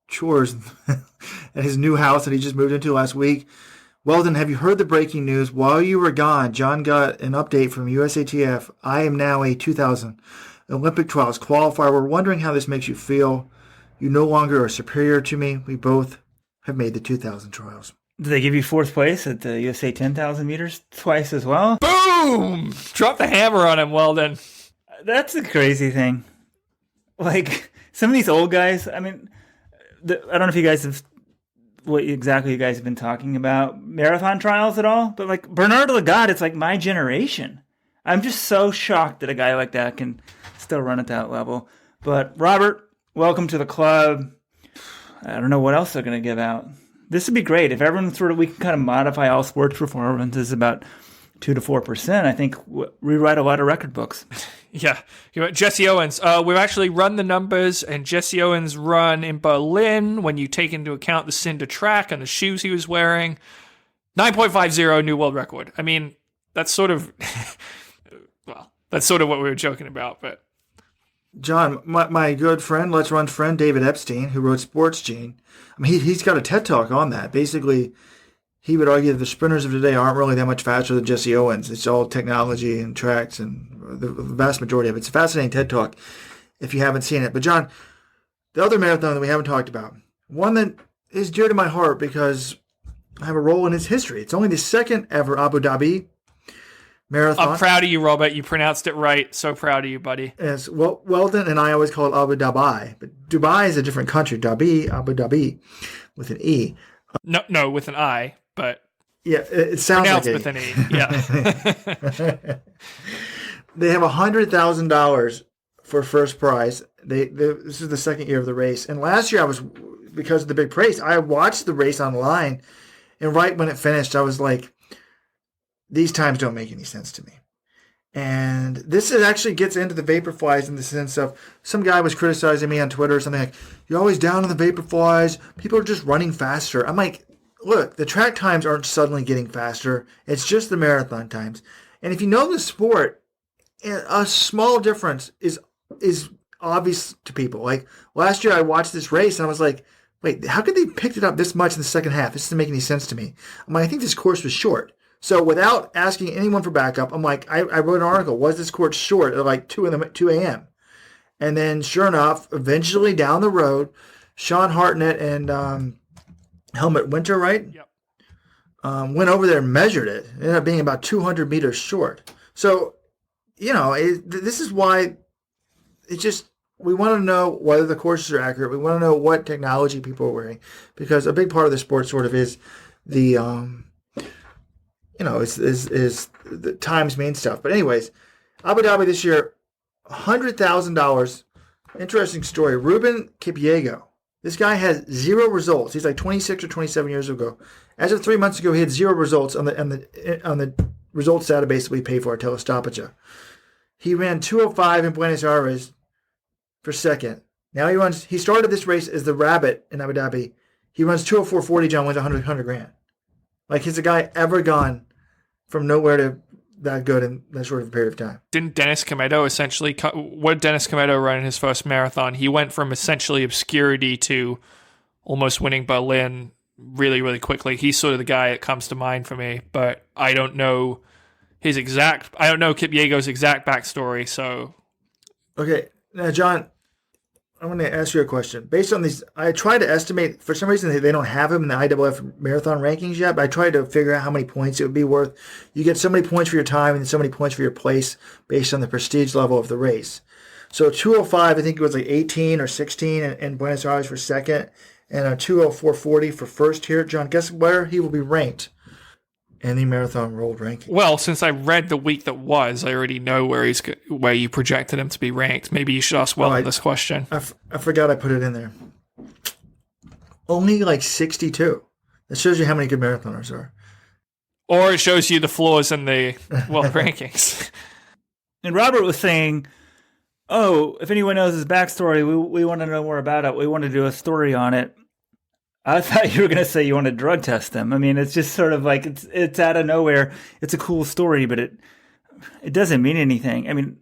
chores at his new house that he just moved into last week. Weldon, have you heard the breaking news? While you were gone, John got an update from USATF. I am now a 2000 Olympic Trials Qualifier. We're wondering how this makes you feel. You no longer are superior to me. We both have made the 2000 trials. Did they give you 4th place at the USA 10,000 meters twice as well? Boom! Drop the hammer on him, Weldon. That's a crazy thing. Like, some of these old guys, I mean, I don't know if you guys have, what exactly you guys have been talking about, marathon trials at all, but like Bernard Lagat, it's like my generation. I'm just so shocked that a guy like that can still run at that level. But Robert, welcome to the club. I don't know what else they're going to give out. This would be great if everyone we can kind of modify all sports performances about 2 to 4%. I think rewrite a lot of record books. Yeah. Jesse Owens. We've actually run the numbers, and Jesse Owens' run in Berlin, when you take into account the Cinder track and the shoes he was wearing, 9.50 new world record. I mean, that's sort of, that's sort of what we were joking about, but. John, my good friend, Let's Run's friend, David Epstein, who wrote Sports Gene, I mean, he's got a TED Talk on that. Basically, he would argue that the sprinters of today aren't really that much faster than Jesse Owens. It's all technology and tracks, and the vast majority of it. It's a fascinating TED Talk if you haven't seen it. But John, the other marathon that we haven't talked about, one that is dear to my heart because I have a role in its history. It's only the 2nd ever Abu Dhabi marathon. I'm proud of you, Robert. You pronounced it right. So proud of you, buddy. Yes, well, Weldon and I always call it Abu Dhabi, but Dubai is a different country. Abu Dhabi, with an E. No, with an I, but yeah, it sounds like with an E. Yeah. They have $100,000 for first prize. This is the 2nd year of the race, and last year because of the big price, I watched the race online, and right when it finished, I was like, these times don't make any sense to me. And this actually gets into the Vaporflies in the sense of some guy was criticizing me on Twitter or something like, you're always down on the Vaporflies. People are just running faster. I'm like, look, the track times aren't suddenly getting faster. It's just the marathon times. And if you know the sport, a small difference is obvious to people. Like last year I watched this race and I was like, wait, how could they pick it up this much in the second half? This doesn't make any sense to me. I'm like, I think this course was short. So without asking anyone for backup, I'm like, I wrote an article, was this course short at like 2 a.m.? And then sure enough, eventually down the road, Sean Hartnett and Helmut Winter, right? Yep. Went over there and measured it. It ended up being about 200 meters short. So, this is why we want to know whether the courses are accurate. We want to know what technology people are wearing, because a big part of the sport sort of is the, is the times mean stuff. But anyways, Abu Dhabi this year, $100,000. Interesting story. Ruben Kipyego. This guy has 0 results. He's like 26 or 27 years ago. As of 3 months ago, he had 0 results on the results database that we pay for, Telestopagia. He ran 2:05 in Buenos Aires for second. Now he started this race as the Rabbit in Abu Dhabi. He runs 2:04.40, John, wins 100 grand. Like, has a guy ever gone from nowhere to that good in that short of a period of time? Didn't Dennis Comedo what did Dennis Comedo run in his first marathon? He went from essentially obscurity to almost winning Berlin really, really quickly. He's sort of the guy that comes to mind for me, but I don't know Kipyego's exact backstory, so. Okay. Now, John, I'm going to ask you a question. Based on these, I tried to estimate, for some reason they don't have them in the IAAF marathon rankings yet, but I tried to figure out how many points it would be worth. You get so many points for your time and so many points for your place based on the prestige level of the race. So 205, I think it was like 18 or 16 in Buenos Aires for second, and a 204.40 for first here. John, guess where he will be ranked in the marathon world ranking? Well, since I read the week that was, I already know where you projected him to be ranked. Maybe you should ask Weldon this question. I forgot I put it in there. Only like 62. That shows you how many good marathoners are. Or it shows you the flaws in the world rankings. And Robert was saying, oh, if anyone knows his backstory, we want to know more about it. We want to do a story on it. I thought you were going to say you want to drug test him. I mean, it's just sort of like it's out of nowhere. It's a cool story, but it doesn't mean anything. I mean,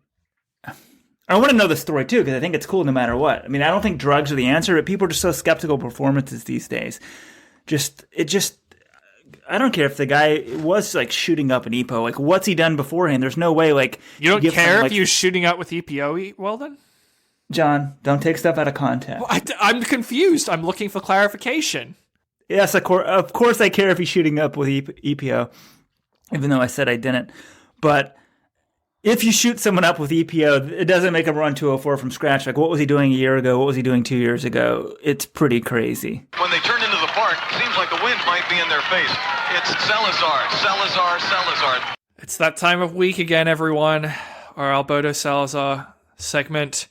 I want to know the story too because I think it's cool no matter what. I mean, I don't think drugs are the answer, but people are just so skeptical of performances these days. I don't care if the guy was like shooting up an EPO. Like, what's he done beforehand? There's no way. Like, you don't care if he was shooting up with EPO. Weldon? John, don't take stuff out of context. Well, I'm confused. I'm looking for clarification. Yes, of course I care if he's shooting up with EPO, even though I said I didn't. But if you shoot someone up with EPO, it doesn't make him run 204 from scratch. Like, what was he doing a year ago? What was he doing 2 years ago? It's pretty crazy. When they turn into the park, it seems like the wind might be in their face. It's Salazar. It's that time of week again, everyone. Our Alberto Salazar segment.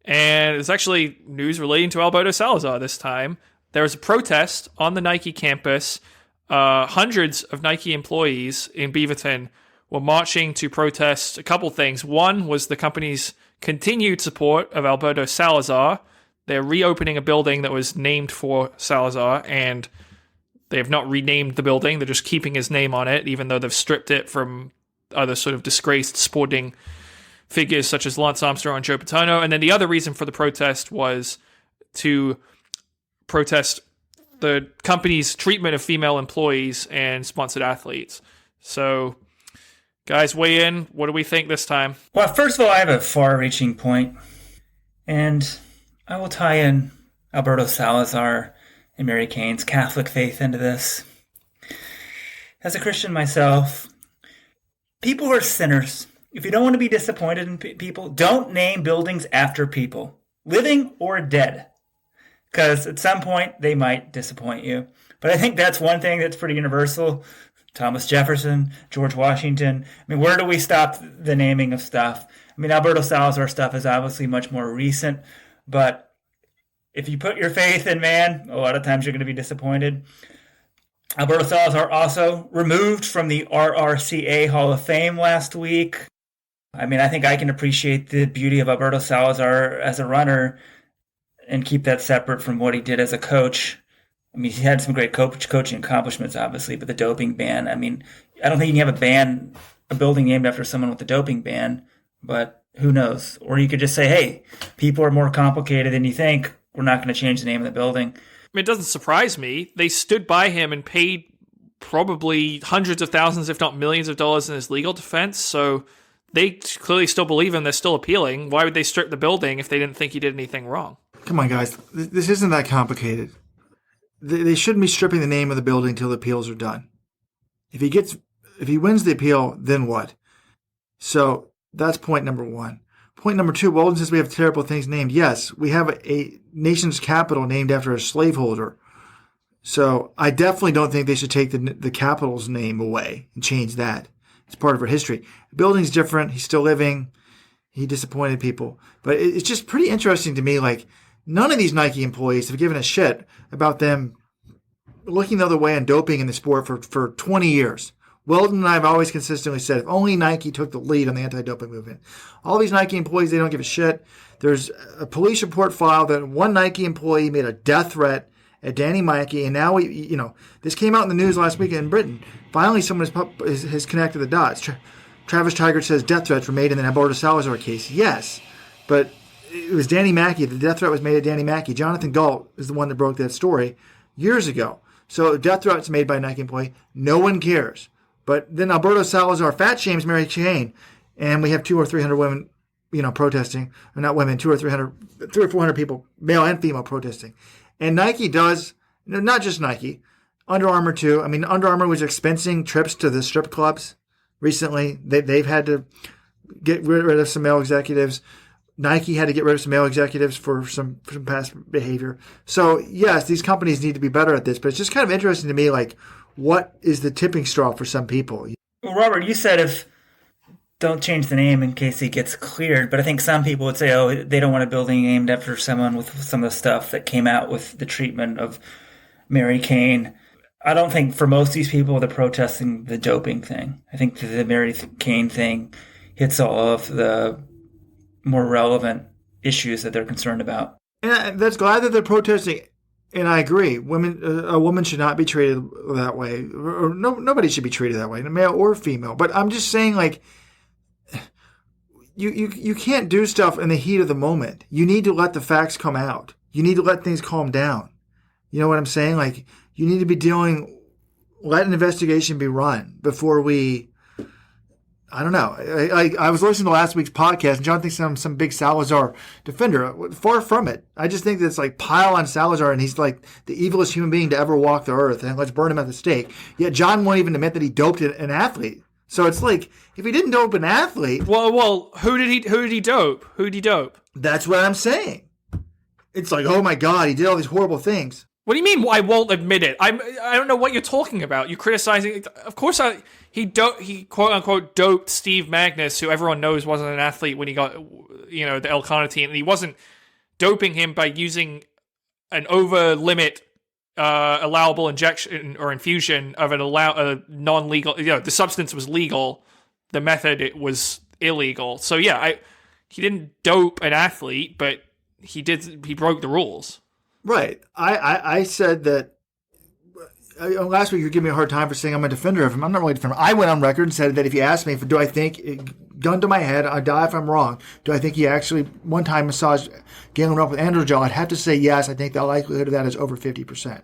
And it's actually news relating to Alberto Salazar this time. There was a protest on the Nike campus. Hundreds of Nike employees in Beaverton were marching to protest a couple things. One was the company's continued support of Alberto Salazar. They're reopening a building that was named for Salazar, and they have not renamed the building. They're just keeping his name on it, even though they've stripped it from other sort of disgraced sporting figures such as Lance Armstrong and Joe Paterno. And then the other reason for the protest was to protest the company's treatment of female employees and sponsored athletes. So, guys, weigh in. What do we think this time? Well, first of all, I have a far-reaching point, and I will tie in Alberto Salazar and Mary Cain's Catholic faith into this. As a Christian myself, people are sinners. If you don't want to be disappointed in people, don't name buildings after people, living or dead, because at some point they might disappoint you. But I think that's one thing that's pretty universal. Thomas Jefferson, George Washington. I mean, where do we stop the naming of stuff? I mean, Alberto Salazar stuff is obviously much more recent, but if you put your faith in man, a lot of times you're going to be disappointed. Alberto Salazar also removed from the RRCA Hall of Fame last week. I mean, I think I can appreciate the beauty of Alberto Salazar as a runner and keep that separate from what he did as a coach. I mean, he had some great coaching accomplishments, obviously, but the doping ban, I mean, I don't think you can have a building named after someone with a doping ban, but who knows? Or you could just say, hey, people are more complicated than you think. We're not going to change the name of the building. I mean, it doesn't surprise me. They stood by him and paid probably hundreds of thousands, if not millions of dollars in his legal defense, so they clearly still believe him. They're still appealing. Why would they strip the building if they didn't think he did anything wrong? Come on, guys. This isn't that complicated. They shouldn't be stripping the name of the building until the appeals are done. If he wins the appeal, then what? So that's point number one. Point number two, Weldon says we have terrible things named. Yes, we have a nation's capital named after a slaveholder. So I definitely don't think they should take the capital's name away and change that. It's part of our history. The building's different. He's still living. He disappointed people. But it's just pretty interesting to me. Like, none of these Nike employees have given a shit about them looking the other way and doping in the sport for 20 years. Weldon and I have always consistently said, if only Nike took the lead on the anti-doping movement. All these Nike employees, they don't give a shit. There's a police report filed that one Nike employee made a death threat at Danny Mikey, and now this came out in the news last week in Britain. Finally, someone has connected the dots. Travis Tigert says death threats were made in the Alberto Salazar case. Yes, but it was Danny Mackey. The death threat was made at Danny Mackey. Jonathan Galt is the one that broke that story years ago. So death threats made by a Nike employee. No one cares. But then Alberto Salazar fat shames Mary Cain, and we have 200 or 300 women protesting, or not women, 300 or 400 people, male and female, protesting. And Nike does, not just Nike, Under Armour too. I mean, Under Armour was expensing trips to the strip clubs recently. They've had to get rid of some male executives. Nike had to get rid of some male executives for some past behavior. So yes, these companies need to be better at this, but it's just kind of interesting to me, like, what is the tipping straw for some people? Well, Robert, you said don't change the name in case he gets cleared, but I think some people would say, oh, they don't want a building named after someone with some of the stuff that came out with the treatment of Mary Cain. I don't think for most of these people they're protesting the doping thing. I think the Mary Cain thing hits all of the more relevant issues that they're concerned about. And that's glad that they're protesting. And I agree. A woman should not be treated that way. Or nobody should be treated that way, male or female. But I'm just saying, like, you can't do stuff in the heat of the moment. You need to let the facts come out. You need to let things calm down. You know what I'm saying? Like, you need to be let an investigation be run before we, I don't know. I was listening to last week's podcast, and John thinks I'm some big Salazar defender. Far from it. I just think that's like pile on Salazar, and he's like the evilest human being to ever walk the earth, and let's burn him at the stake. Yet John won't even admit that he doped an athlete. So it's like, if he didn't dope an athlete, well, who did he dope? Who did he dope? That's what I'm saying. It's like, oh my God, he did all these horrible things. What do you mean? I won't admit it. I don't know what you're talking about. You're criticizing. Of course, he quote unquote doped Steve Magnus, who everyone knows wasn't an athlete when he got the El Carnitine, and he wasn't doping him by using an over limit allowable injection or infusion of a non-legal. The substance was legal. The method, it was illegal. So yeah, he didn't dope an athlete, but he broke the rules. Right. I said that last week you were giving me a hard time for saying I'm a defender of him. I'm not really a defender. I went on record and said that if you asked me, do I think, gun to my head, I die if I'm wrong, do I think he actually one time massaged Galen Rupp with androgel? I'd have to say yes. I think the likelihood of that is over 50%.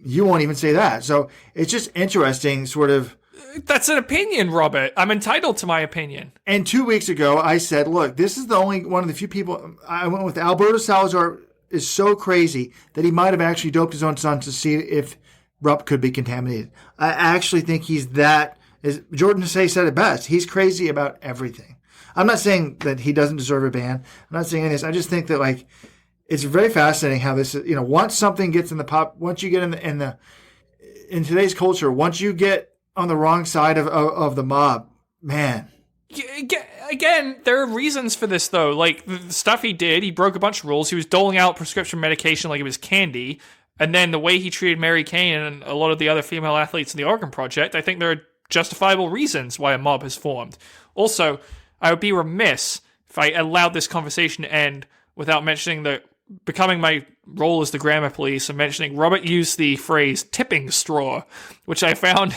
You won't even say that. So it's just interesting, sort of. That's an opinion, Robert. I'm entitled to my opinion. And 2 weeks ago, I said, look, this is the only one of the few people. I went with Alberto Salazar is so crazy that he might have actually doped his own son to see if Rupp could be contaminated. I actually think he's that, as Jorgensen said it best, he's crazy about everything. I'm not saying that he doesn't deserve a ban. I'm not saying this. I just think that, like, it's very fascinating how this, once something gets in the pop, once you get in today's culture, once you get on the wrong side of the mob, man. Again, there are reasons for this, though. Like, the stuff he did, he broke a bunch of rules. He was doling out prescription medication like it was candy. And then the way he treated Mary Cain and a lot of the other female athletes in the Oregon Project, I think there are justifiable reasons why a mob has formed. Also, I would be remiss if I allowed this conversation to end without mentioning that becoming my role as the grammar police and mentioning Robert used the phrase tipping straw, which I found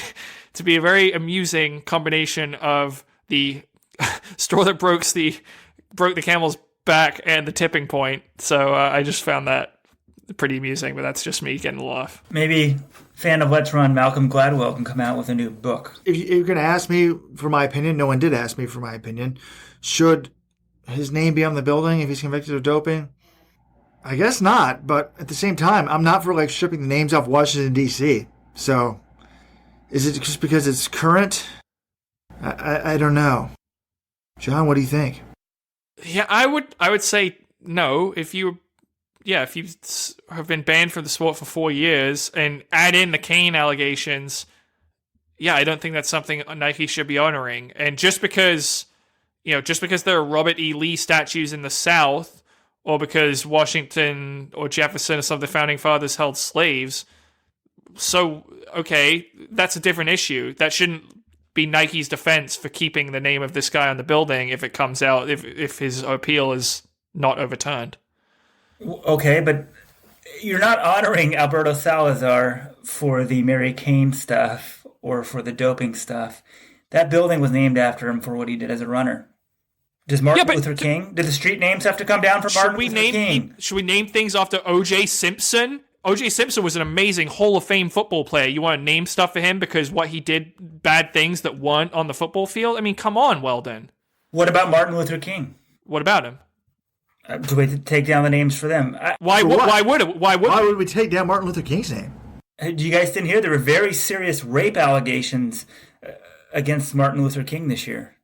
to be a very amusing combination of the straw that broke the camel's back and the tipping point. So I just found that pretty amusing, but that's just me getting a laugh. Maybe fan of Let's Run Malcolm Gladwell can come out with a new book. If you're going to ask me for my opinion, no one did ask me for my opinion. Should his name be on the building if he's convicted of doping? I guess not, but at the same time, I'm not for stripping the names off Washington, D.C. So is it just because it's current? I don't know. John, what do you think? Yeah, I would say no. If you have been banned from the sport for 4 years and add in the Cain allegations, yeah, I don't think that's something Nike should be honoring. And just because there are Robert E. Lee statues in the South, or because Washington or Jefferson or some of the founding fathers held slaves, so, okay, that's a different issue. That shouldn't be Nike's defense for keeping the name of this guy on the building if it comes out, if his appeal is not overturned. Okay, but you're not honoring Alberto Salazar for the Mary Cain stuff or for the doping stuff. That building was named after him for what he did as a runner. Does Martin Luther King? Did the street names have to come down for Martin Luther King? Should we name things after O.J. Simpson? O.J. Simpson was an amazing Hall of Fame football player. You want to name stuff for him because what he did, bad things that weren't on the football field? I mean, come on, Weldon. What about Martin Luther King? What about him? Do we take down the names for them? Why would we take down Martin Luther King's name? You guys didn't hear there were very serious rape allegations against Martin Luther King this year,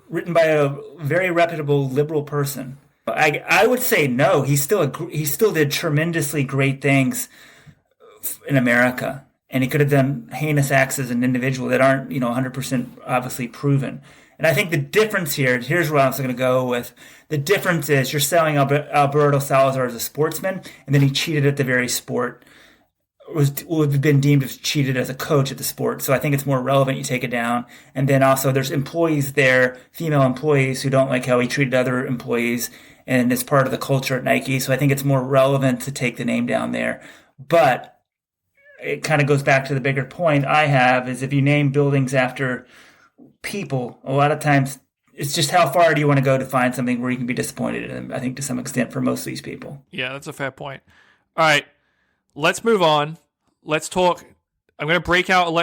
written by a very reputable liberal person. I would say no. He still did tremendously great things in America, and he could have done heinous acts as an individual that aren't 100% obviously proven. And I think the difference here's where I was going to go with. The difference is you're selling Alberto Salazar as a sportsman, and then he cheated at the very sport, would have been deemed as cheated as a coach at the sport. So I think it's more relevant you take it down. And then also there's employees there, female employees, who don't like how he treated other employees, and it's part of the culture at Nike. So I think it's more relevant to take the name down there. But it kind of goes back to the bigger point I have, is if you name buildings after people, a lot of times it's just how far do you want to go to find something where you can be disappointed in them, I think, to some extent, for most of these people. Yeah, that's a fair point. All right, let's move on. Let's talk. I'm going to break out.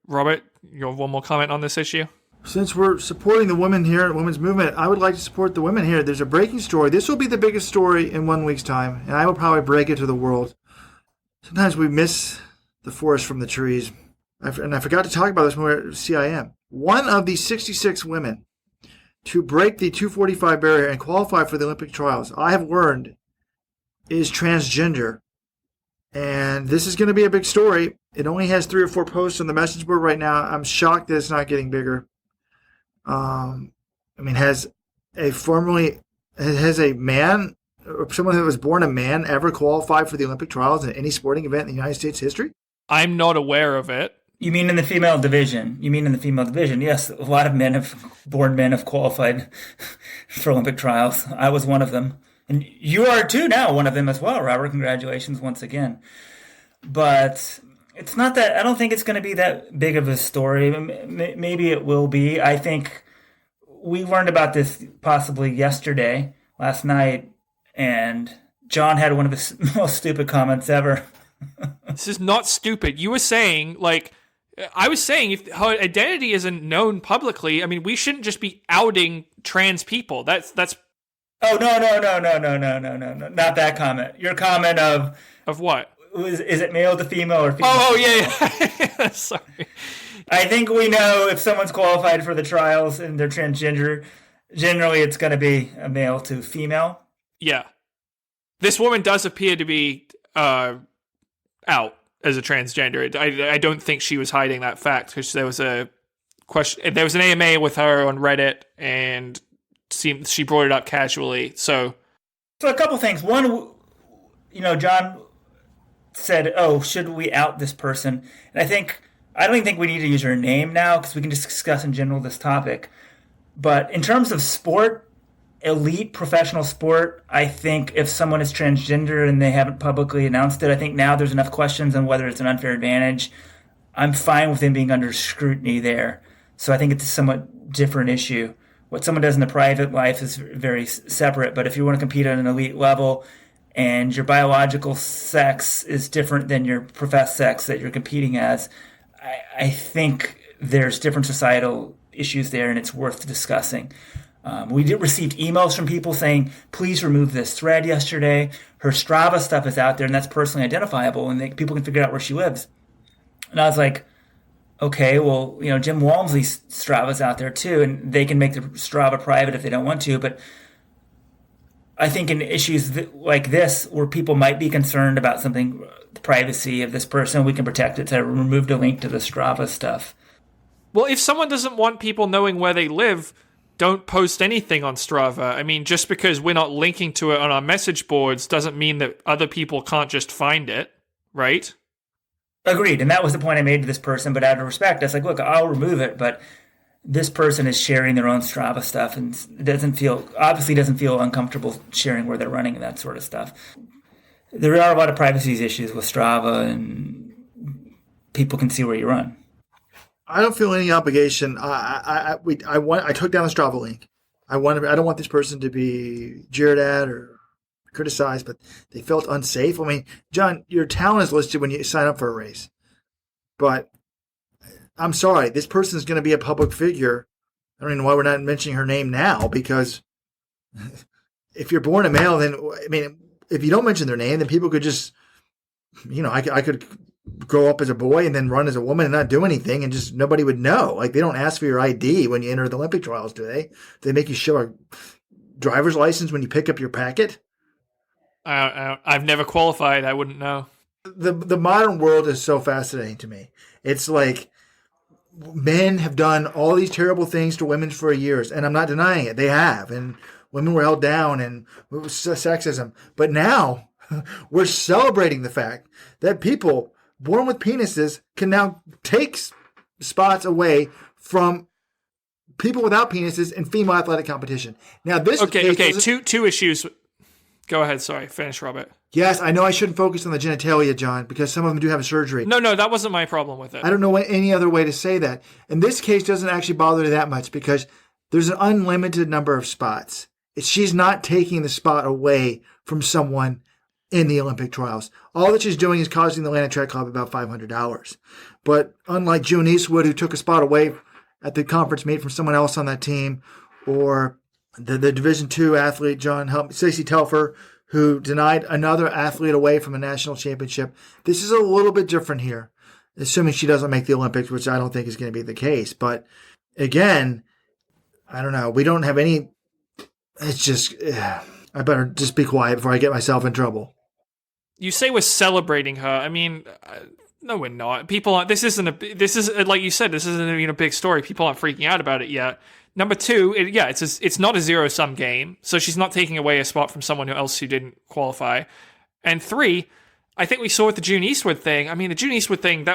Robert, you have one more comment on this issue? Since we're supporting the women here, the women's movement, I would like to support the women here. There's a breaking story. This will be the biggest story in 1 week's time, and I will probably break it to the world. Sometimes we miss the forest from the trees. And I forgot to talk about this when we were at CIM. One of the 66 women to break the 245 barrier and qualify for the Olympic trials, I have learned, is transgender. And this is going to be a big story. It only has 3 or 4 posts on the message board right now. I'm shocked that it's not getting bigger. Has a man, or someone who was born a man, ever qualified for the Olympic trials in any sporting event in the United States history? I'm not aware of it. You mean in the female division? Yes, a lot of born men have qualified for Olympic trials. I was one of them. And you are too now, one of them as well, Robert. Congratulations once again. But it's not that, I don't think it's going to be that big of a story. Maybe it will be. I think we learned about this possibly last night, and John had one of the most stupid comments ever. This is not stupid. You were saying, I was saying, if her identity isn't known publicly, we shouldn't just be outing trans people. That's. Oh, no, not that comment. Your comment of what? Is it male to female or female? Oh, yeah. Sorry. I think we know if someone's qualified for the trials and they're transgender, generally it's going to be a male to female. Yeah. This woman does appear to be out as a transgender. I don't think she was hiding that fact, because there was a question. There was an AMA with her on Reddit, and she brought it up casually. So a couple things. One, John said, "Oh, should we out this person?" And I don't even think we need to use her name now, because we can just discuss in general this topic. But in terms of sport, elite professional sport, I think if someone is transgender and they haven't publicly announced it, I think now there's enough questions on whether it's an unfair advantage. I'm fine with them being under scrutiny there. So I think it's a somewhat different issue. What someone does in the private life is very separate. But if you want to compete at an elite level and your biological sex is different than your professed sex that you're competing as, I think there's different societal issues there, and it's worth discussing. We did receive emails from people saying, please remove this thread yesterday. Her Strava stuff is out there, and that's personally identifiable, and people can figure out where she lives. And I was like, okay, well, Jim Walmsley's Strava's out there too, and they can make the Strava private if they don't want to. But I think in issues like this, where people might be concerned about something, the privacy of this person, we can protect it to remove the link to the Strava stuff. Well, if someone doesn't want people knowing where they live, don't post anything on Strava. Just because we're not linking to it on our message boards doesn't mean that other people can't just find it, right? Agreed. And that was the point I made to this person. But out of respect, I was like, look, I'll remove it. But this person is sharing their own Strava stuff and doesn't feel uncomfortable sharing where they're running and that sort of stuff. There are a lot of privacy issues with Strava, and people can see where you run. I don't feel any obligation. I took down the Strava link. I don't want this person to be jeered at or criticized, but they felt unsafe. John, your talent is listed when you sign up for a race. But I'm sorry, this person is going to be a public figure. I don't even know why we're not mentioning her name now, because if you're born a male, then, I mean, if you don't mention their name, then people could just, I could grow up as a boy and then run as a woman and not do anything, and just nobody would know. Like, they don't ask for your ID when you enter the Olympic trials, do they? They make you show a driver's license when you pick up your packet. I've never qualified. I wouldn't know. The modern world is so fascinating to me. It's like men have done all these terrible things to women for years, and I'm not denying it. They have, and women were held down, and it was sexism. But now we're celebrating the fact that people born with penises can now take spots away from people without penises in female athletic competition. Now, this okay. Two issues. Go ahead. Sorry. Finish, Robert. Yes, I know I shouldn't focus on the genitalia, John, because some of them do have surgery. No, that wasn't my problem with it. I don't know any other way to say that. And this case doesn't actually bother me that much because there's an unlimited number of spots. She's not taking the spot away from someone in the Olympic trials. All that she's doing is costing the Lananna Track Club about $500. But unlike June Eastwood, who took a spot away at the conference meet from someone else on that team, or the Division II athlete, Stacey Telfer, who denied another athlete away from a national championship. This is a little bit different here, assuming she doesn't make the Olympics, which I don't think is going to be the case. But again, I don't know. We don't have any. It's just, I better just be quiet before I get myself in trouble. You say we're celebrating her. I mean, no, we're not. People aren't. This is like you said. This isn't even a big story. People aren't freaking out about it yet. Number two, it's not a zero-sum game, so she's not taking away a spot from someone else who didn't qualify. And three, I think we saw with the June Eastwood thing. I mean, the June Eastwood thing,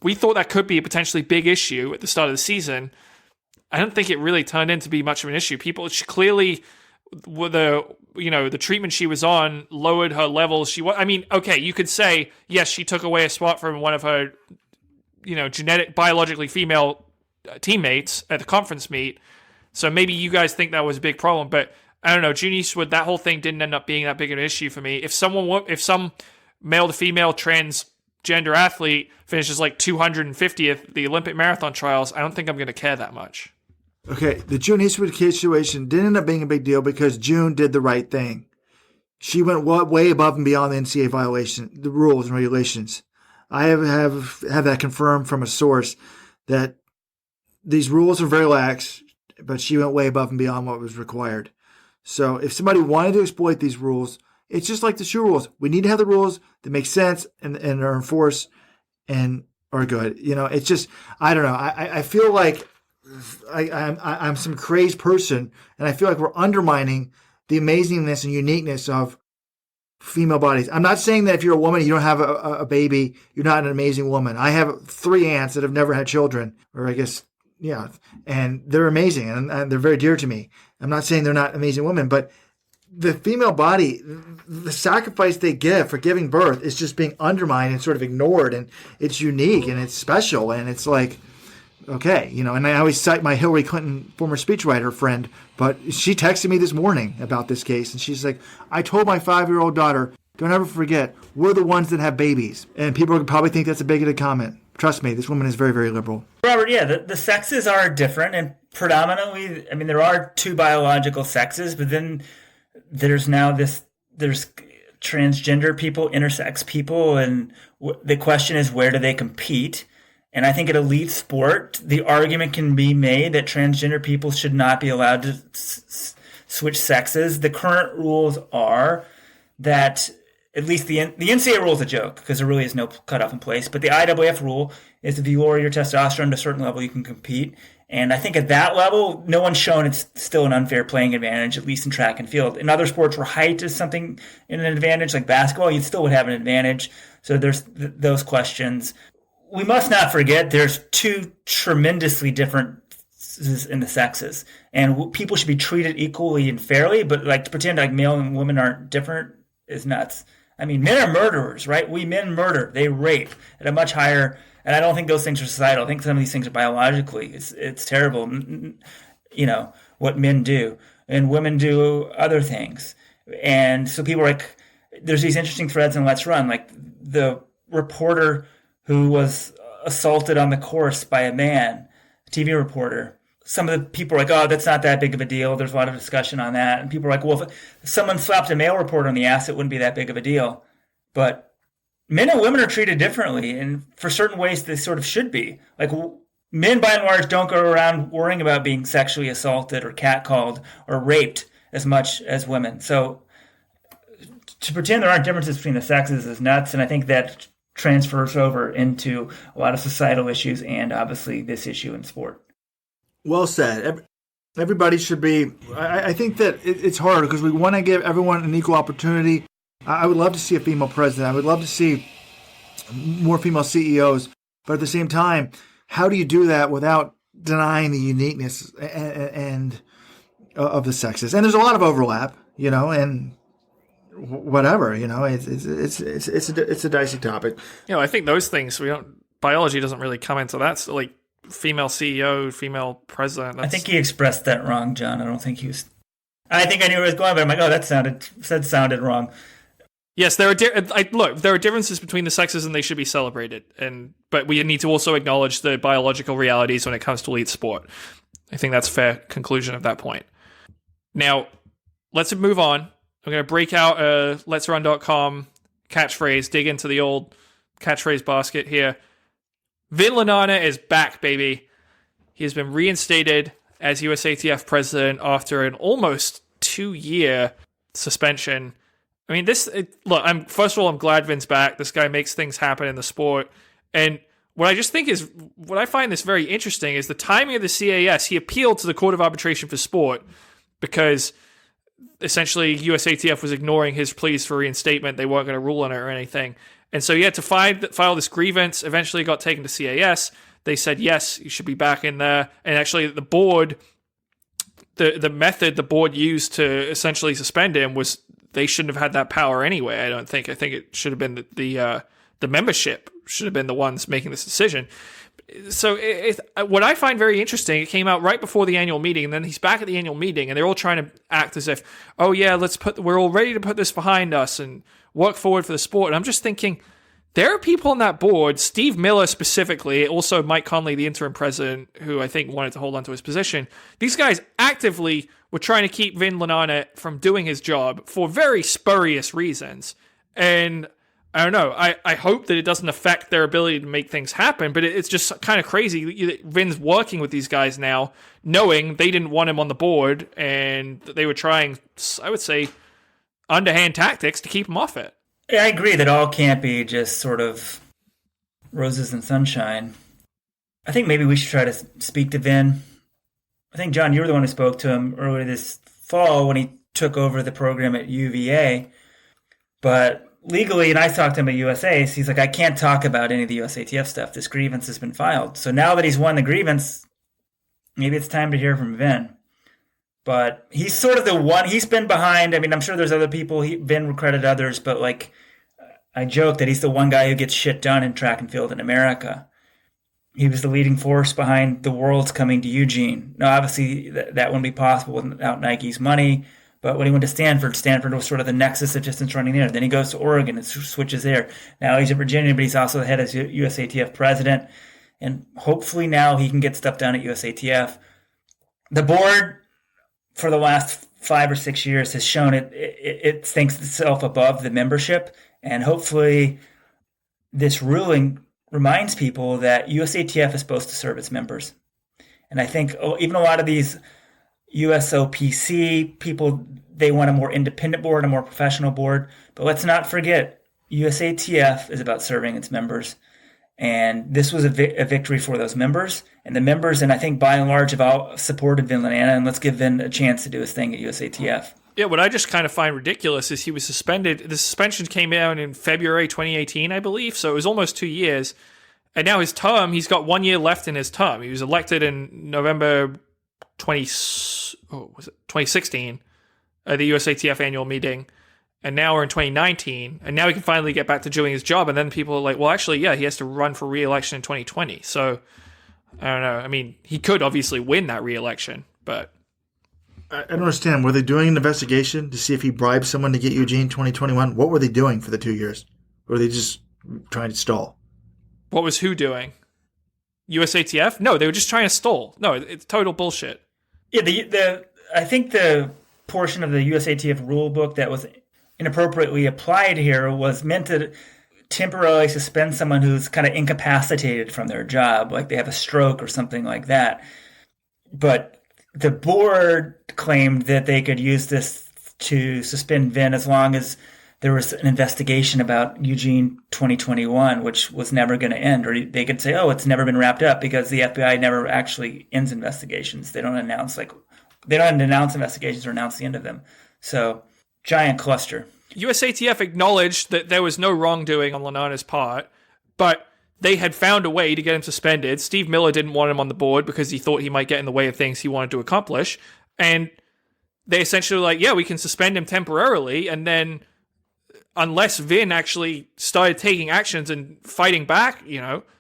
we thought that could be a potentially big issue at the start of the season. I don't think it really turned into be much of an issue. She clearly, the treatment she was on lowered her levels. You could say, yes, she took away a spot from one of her, biologically female teammates at the conference meet. So maybe you guys think that was a big problem, but I don't know. June Eastwood, that whole thing didn't end up being that big of an issue for me. If some male to female transgender athlete finishes like 250th the Olympic Marathon Trials, I don't think I'm going to care that much. Okay, the June Eastwood situation didn't end up being a big deal because June did the right thing. She went way above and beyond the NCAA violation, the rules and regulations. I have that confirmed from a source that these rules are very lax, but she went way above and beyond what was required. So if somebody wanted to exploit these rules, it's just like the shoe rules. We need to have the rules that make sense and are enforced and are good. It's just, I don't know. I feel like I'm some crazed person, and I feel like we're undermining the amazingness and uniqueness of female bodies. I'm not saying that if you're a woman, you don't have a baby, you're not an amazing woman. I have 3 aunts that have never had children, or I guess, yeah, and they're amazing, and they're very dear to me. I'm not saying they're not amazing women, but the female body, the sacrifice they give for giving birth is just being undermined and sort of ignored, and it's unique, and it's special, and it's like, okay, and I always cite my Hillary Clinton former speechwriter friend, but she texted me this morning about this case, and she's like, I told my 5-year-old daughter, don't ever forget, we're the ones that have babies. And people would probably think that's a bigoted comment. Trust me, this woman is very, very liberal. Robert, yeah, the sexes are different, and predominantly, there are 2 biological sexes, but then there's transgender people, intersex people, and the question is, where do they compete? And I think at elite sport, the argument can be made that transgender people should not be allowed to switch sexes. The current rules are that, at least the NCAA rule is a joke because there really is no cutoff in place. But the IAAF rule is if you lower your testosterone to a certain level, you can compete. And I think at that level, no one's shown it's still an unfair playing advantage, at least in track and field. In other sports where height is something in an advantage, like basketball, you still would have an advantage. So there's those questions. We must not forget there's 2 tremendously different in the sexes, and people should be treated equally and fairly. But to pretend like male and women aren't different is nuts. Men are murderers, right? Men murder, they rape at a much higher, and I don't think those things are societal. I think some of these things are biologically. It's terrible, what men do, and women do other things. And so people are like, there's these interesting threads in Let's Run, like the reporter who was assaulted on the course by a man, a TV reporter, some of the people are like, oh, that's not that big of a deal. There's a lot of discussion on that. And people are like, well, if someone slapped a male reporter on the ass, it wouldn't be that big of a deal. But men and women are treated differently, and for certain ways they sort of should be. Like, men, by and large, don't go around worrying about being sexually assaulted or catcalled or raped as much as women. So to pretend there aren't differences between the sexes is nuts, and I think that transfers over into a lot of societal issues and obviously this issue in sport. Well said. Everybody should be. I think that it's hard because we want to give everyone an equal opportunity. I would love to see a female president. I would love to see more female CEOs. But at the same time, how do you do that without denying the uniqueness and of the sexes? And there's a lot of overlap, and whatever, it's a dicey topic. I think those things biology doesn't really come into that. So, like female CEO, female president. I think he expressed that wrong, John. I don't think he was. I think I knew where he was going, but I'm like, oh, that sounded wrong. Yes, there are differences between the sexes, and they should be celebrated. But we need to also acknowledge the biological realities when it comes to elite sport. I think that's a fair conclusion of that point. Now, let's move on. I'm going to break out a Let'sRun.com catchphrase, dig into the old catchphrase basket here. Vin Lananna is back, baby. He has been reinstated as USATF president after an almost 2-year suspension. I mean, first of all, I'm glad Vin's back. This guy makes things happen in the sport. And what I find this very interesting is the timing of the CAS. He appealed to the Court of Arbitration for Sport because essentially USATF was ignoring his pleas for reinstatement. They weren't going to rule on it or anything. And so he had to file this grievance. Eventually got taken to CAS. They said, yes, you should be back in there. And actually the board, the method the board used to essentially suspend him was they shouldn't have had that power anyway, I don't think. I think it should have been the membership should have been the ones making this decision. So what I find very interesting, it came out right before the annual meeting, and then he's back at the annual meeting, and they're all trying to act as if, oh yeah, we're all ready to put this behind us and work forward for the sport. And I'm just thinking, there are people on that board, Steve Miller specifically, also Mike Conley, the interim president, who I think wanted to hold onto his position. These guys actively were trying to keep Vin Lananna from doing his job for very spurious reasons. And I don't know, I hope that it doesn't affect their ability to make things happen, but it's just kind of crazy. Vin's working with these guys now, knowing they didn't want him on the board, and they were trying, I would say, underhand tactics to keep him off it. Yeah, I agree that all can't be just sort of roses and sunshine. I think maybe we should try to speak to Vin. I think, John, you were the one who spoke to him earlier this fall when he took over the program at UVA. But legally, and I talked to him at USA, so he's like, I can't talk about any of the USATF stuff. This grievance has been filed. So now that he's won the grievance, maybe it's time to hear from Vin. But he's sort of the one, he's been behind. I mean, I'm sure there's other people, Vin would credit others, but like, I joke that he's the one guy who gets shit done in track and field in America. He was the leading force behind the Worlds coming to Eugene. Now, obviously, that wouldn't be possible without Nike's money. But when he went to Stanford was sort of the nexus of distance running there. Then he goes to Oregon and switches there. Now he's at Virginia, but he's also the head as USATF president. And hopefully now he can get stuff done at USATF. The board, for the last 5 or 6 years, has shown it thinks itself above the membership. And hopefully this ruling reminds people that USATF is supposed to serve its members. And I think even a lot of these USOPC people, they want a more independent board, a more professional board. But let's not forget, USATF is about serving its members. And this was a victory for those members. And the members, and I think by and large, have all supported Vin Lananna. And let's give Vin a chance to do his thing at USATF. Yeah, what I just kind of find ridiculous is he was suspended. The suspension came down in February 2018, I believe. So it was almost 2 years. And now his term, he's got 1 year left in his term. He was elected in November 2016 at the USATF annual meeting. And now we're in 2019. And now he can finally get back to doing his job. And then people are like, well, actually, yeah, he has to run for re-election in 2020. So, I don't know. I mean, he could obviously win that re-election, but... I don't understand. Were they doing an investigation to see if he bribed someone to get Eugene 2021? What were they doing for the 2 years? Or were they just trying to stall? What was who doing? USATF? No, they were just trying to stall. No, it's total bullshit. Yeah, I think the portion of the USATF rule book that was inappropriately applied here was meant to temporarily suspend someone who's kind of incapacitated from their job, like they have a stroke or something like that. But the board claimed that they could use this to suspend Vin as long as there was an investigation about Eugene 2021, which was never going to end. Or they could say, oh, it's never been wrapped up because the FBI never actually ends investigations. They don't announce investigations or announce the end of them. So, giant cluster. USATF acknowledged that there was no wrongdoing on Lananna's part, but they had found a way to get him suspended. Steve Miller didn't want him on the board because he thought he might get in the way of things he wanted to accomplish. And they essentially were like, yeah, we can suspend him temporarily, and then unless Vin actually started taking actions and fighting back,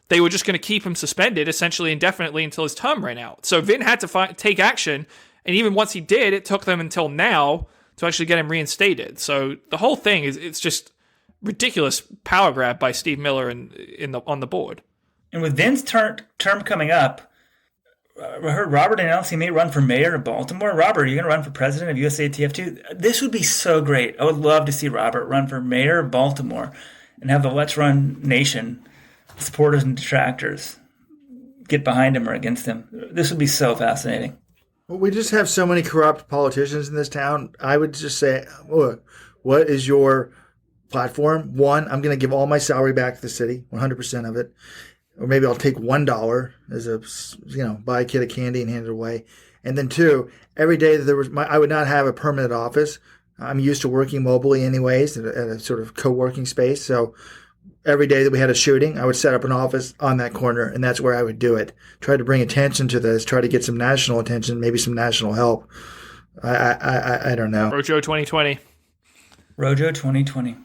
they were just going to keep him suspended essentially indefinitely until his term ran out. So Vin had to take action, and even once he did, it took them until now to actually get him reinstated. So the whole thing it's just ridiculous power grab by Steve Miller on the board. And with Vin's term coming up, I heard Robert announced he may run for mayor of Baltimore. Robert, are you going to run for president of USATF too? This would be so great. I would love to see Robert run for mayor of Baltimore and have the Let's Run Nation supporters and detractors get behind him or against him. This would be so fascinating. Well, we just have so many corrupt politicians in this town. I would just say, look, what is your platform? One, I'm going to give all my salary back to the city, 100% of it. Or maybe I'll take $1 as buy a kid a candy and hand it away. And then two, every day that I would not have a permanent office. I'm used to working mobily anyways at a sort of co-working space. So every day that we had a shooting, I would set up an office on that corner, and that's where I would do it. Try to bring attention to this, try to get some national attention, maybe some national help. I don't know. Rojo 2020. Rojo 2020.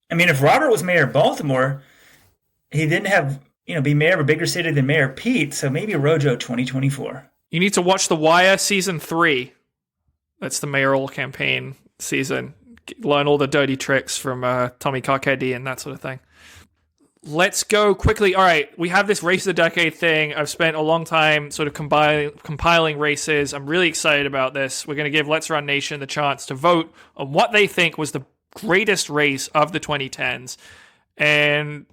I mean, if Robert was mayor of Baltimore, he didn't have, be mayor of a bigger city than Mayor Pete, so maybe Rojo 2024. You need to watch The Wire Season 3. That's the mayoral campaign season. Learn all the dirty tricks from Tommy Carcetti and that sort of thing. Let's go quickly. All right, we have this Race of the Decade thing. I've spent a long time sort of compiling races. I'm really excited about this. We're going to give Let's Run Nation the chance to vote on what they think was the greatest race of the 2010s. And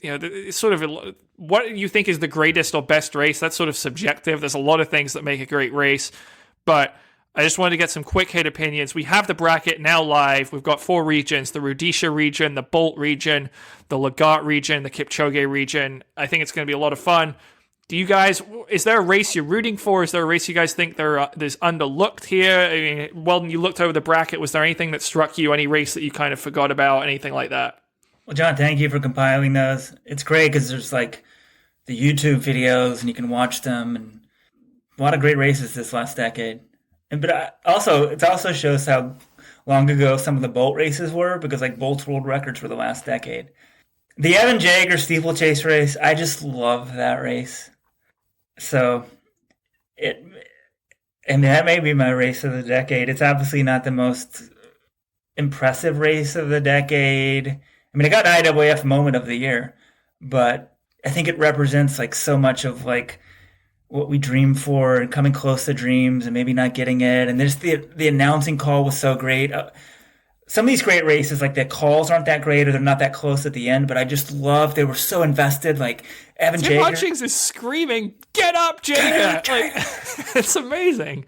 it's sort of what you think is the greatest or best race. That's sort of subjective. There's a lot of things that make a great race, but I just wanted to get some quick hit opinions. We have the bracket now live. We've got 4 regions: the Rhodesia region, the Bolt region, the Lagat region, the Kipchoge region. I think it's going to be a lot of fun. Do you guys? Is there a race you're rooting for? Is there a race you guys think there's underlooked here? I mean, when you looked over the bracket, was there anything that struck you? Any race that you kind of forgot about? Anything like that? Well, John, thank you for compiling those. It's great because there's like the YouTube videos and you can watch them, and a lot of great races this last decade. But it also shows how long ago some of the Bolt races were, because like Bolt's world records were the last decade. The Evan Jager steeplechase race, I just love that race. So that may be my race of the decade. It's obviously not the most impressive race of the decade. I mean, it got IWF moment of the year, but I think it represents like so much of like what we dream for and coming close to dreams and maybe not getting it. And there's the announcing call was so great. Some of these great races, like the calls aren't that great or they're not that close at the end, but I just love, they were so invested. Like Evan Jager. Tim Hutchings is screaming, "Get up, Jager!" Like, it's amazing.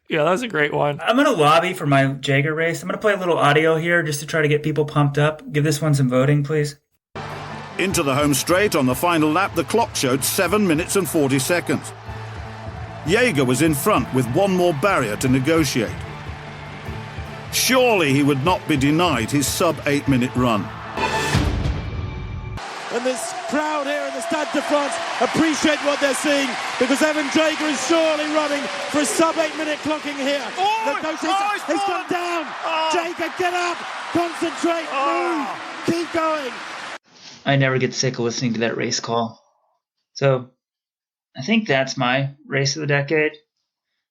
Yeah, that was a great one. I'm going to lobby for my Jager race. I'm going to play a little audio here just to try to get people pumped up. Give this one some voting, please. Into the home straight on the final lap, the clock showed 7 minutes and 40 seconds. Jaeger was in front with one more barrier to negotiate. Surely he would not be denied his sub-8-minute run. And this crowd here in the Stade de France appreciate what they're seeing, because Evan Jager is surely running for a sub-8-minute clocking here. The coach he's gone down. Jager, get up, concentrate, move, keep going. I never get sick of listening to that race call. So I think that's my race of the decade.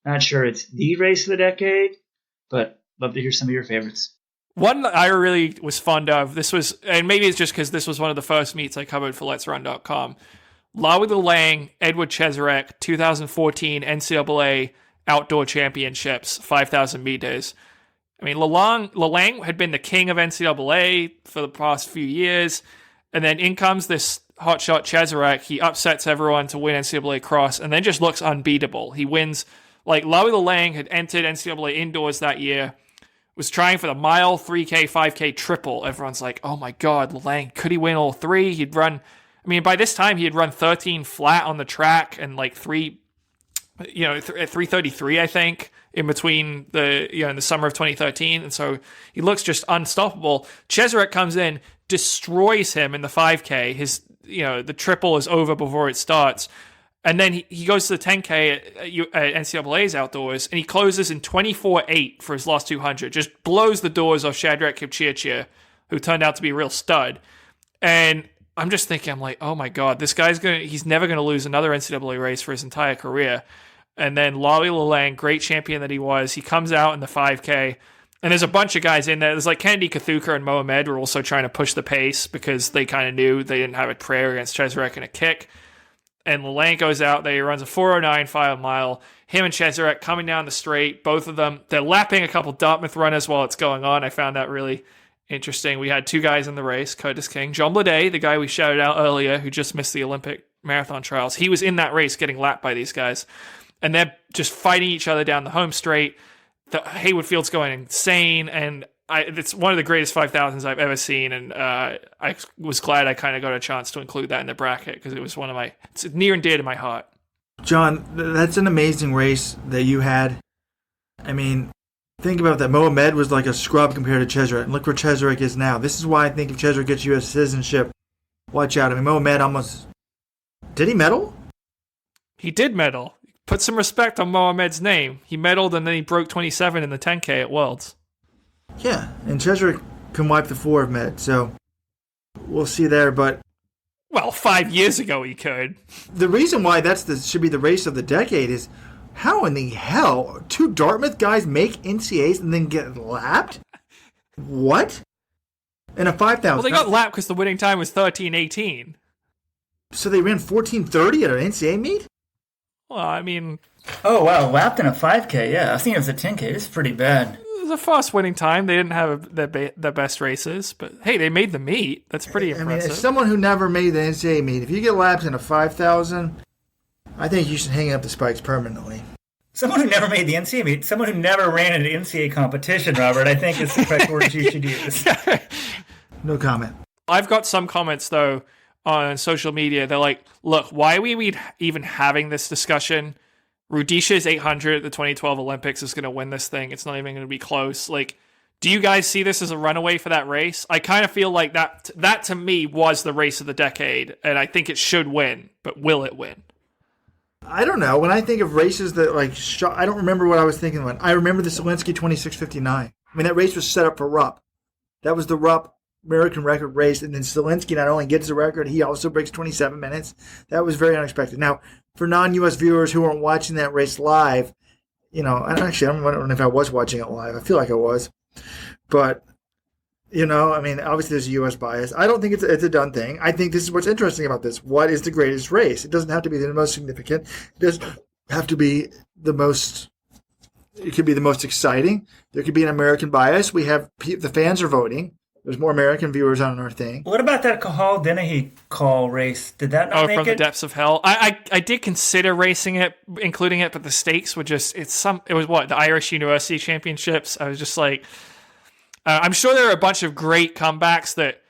Not sure it's the race of the decade, but love to hear some of your favorites. One that I really was fond of, and maybe it's just because this was one of the first meets I covered for Let'sRun.com, Lawi Lang, Edward Cheserek, 2014 NCAA Outdoor Championships, 5,000 meters. I mean, Lalang had been the king of NCAA for the past few years, and then in comes this hotshot Cheserek. He upsets everyone to win NCAA cross, and then just looks unbeatable. He wins. Like, Lawi Lang had entered NCAA indoors that year, was trying for the mile, 3K, 5K triple. Everyone's like, oh my God, Lang, could he win all three? He'd run... I mean, by this time, he had run 13 flat on the track and like 333, I think, in between in the summer of 2013. And so he looks just unstoppable. Cheserek comes in, destroys him in the 5K. The triple is over before it starts. And then he goes to the 10K at NCAA's outdoors, and he closes in 24.8 for his last 200. Just blows the doors off Shadrach Kipchirchir, who turned out to be a real stud. And I'm just thinking, I'm like, oh my God, this guy's he's never going to lose another NCAA race for his entire career. And then Lawi Lalang, great champion that he was, he comes out in the 5K, and there's a bunch of guys in there. There's like Kennedy Kathuka and Mohamed were also trying to push the pace because they kind of knew they didn't have a prayer against Cheserek in a kick. And Lalang goes out there, he runs a 4:09 final mile. Him and Cheserek coming down the straight, both of them, they're lapping a couple Dartmouth runners while it's going on. I found that really interesting. We had two guys in the race, Curtis King. John Blade, the guy we shouted out earlier, who just missed the Olympic Marathon Trials, he was in that race getting lapped by these guys. And they're just fighting each other down the home straight. The Haywood Field's going insane, and it's one of the greatest 5,000s I've ever seen, and I was glad I kind of got a chance to include that in the bracket, because it was it's near and dear to my heart. John, that's an amazing race that you had. I mean, think about that. Mohamed was like a scrub compared to Cheserek, and look where Cheserek is now. This is why I think if Cheserek gets U.S. citizenship, watch out. I mean, Mohamed almost... Did he medal? He did medal. Put some respect on Mohamed's name. He medaled, and then he broke 27 in the 10K at Worlds. Yeah, and Cheserek can wipe the floor of med, so we'll see there, but... Well, 5 years ago he could. The reason why should be the race of the decade is, how in the hell two Dartmouth guys make NCAAs and then get lapped? What? In a 5,000. Well, they got lapped because the winning time was 13:18. So they ran 14:30 at an NCAA meet? Well, I mean... Oh, wow, lapped in a 5K, yeah. I think it was a 10K. It's pretty bad. It was a fast winning time. They didn't have the best races, but hey, they made the meet. That's pretty impressive. I mean, as someone who never made the NCAA meet, if you get lapped in a 5,000, I think you should hang up the spikes permanently. Someone who never made the NCAA meet, someone who never ran an NCAA competition, Robert, I think is the correct words you should use. No comment. I've got some comments, though, on social media. They're like, look, why are we even having this discussion? Rudisha's 800 at the 2012 Olympics is going to win this thing. It's not even going to be close. Like, do you guys see this as a runaway for that race? I kind of feel like that to me was the race of the decade, and I think it should win, but will it win? I don't know. When I think of races that, like, I don't remember what I was thinking when. I remember the Zelensky 26:59. I mean, that race was set up for Rupp. That was the Rupp American record race, and then Zelensky not only gets the record, he also breaks 27 minutes. That was very unexpected. Now, for non-U.S. viewers who weren't watching that race live, and actually, I don't know if I was watching it live. I feel like I was. But, I mean, obviously there's a U.S. bias. I don't think it's a done thing. I think this is what's interesting about this. What is the greatest race? It doesn't have to be the most significant. It doesn't have to be the most... It could be the most exciting. There could be an American bias. We have... The fans are voting. There's more American viewers on our thing. What about that Cahal Dennehy call race? Did that not make it? From the depths of hell. I did consider racing it, including it, but the stakes were just it was the Irish University Championships. I was just like, I'm sure there are a bunch of great comebacks that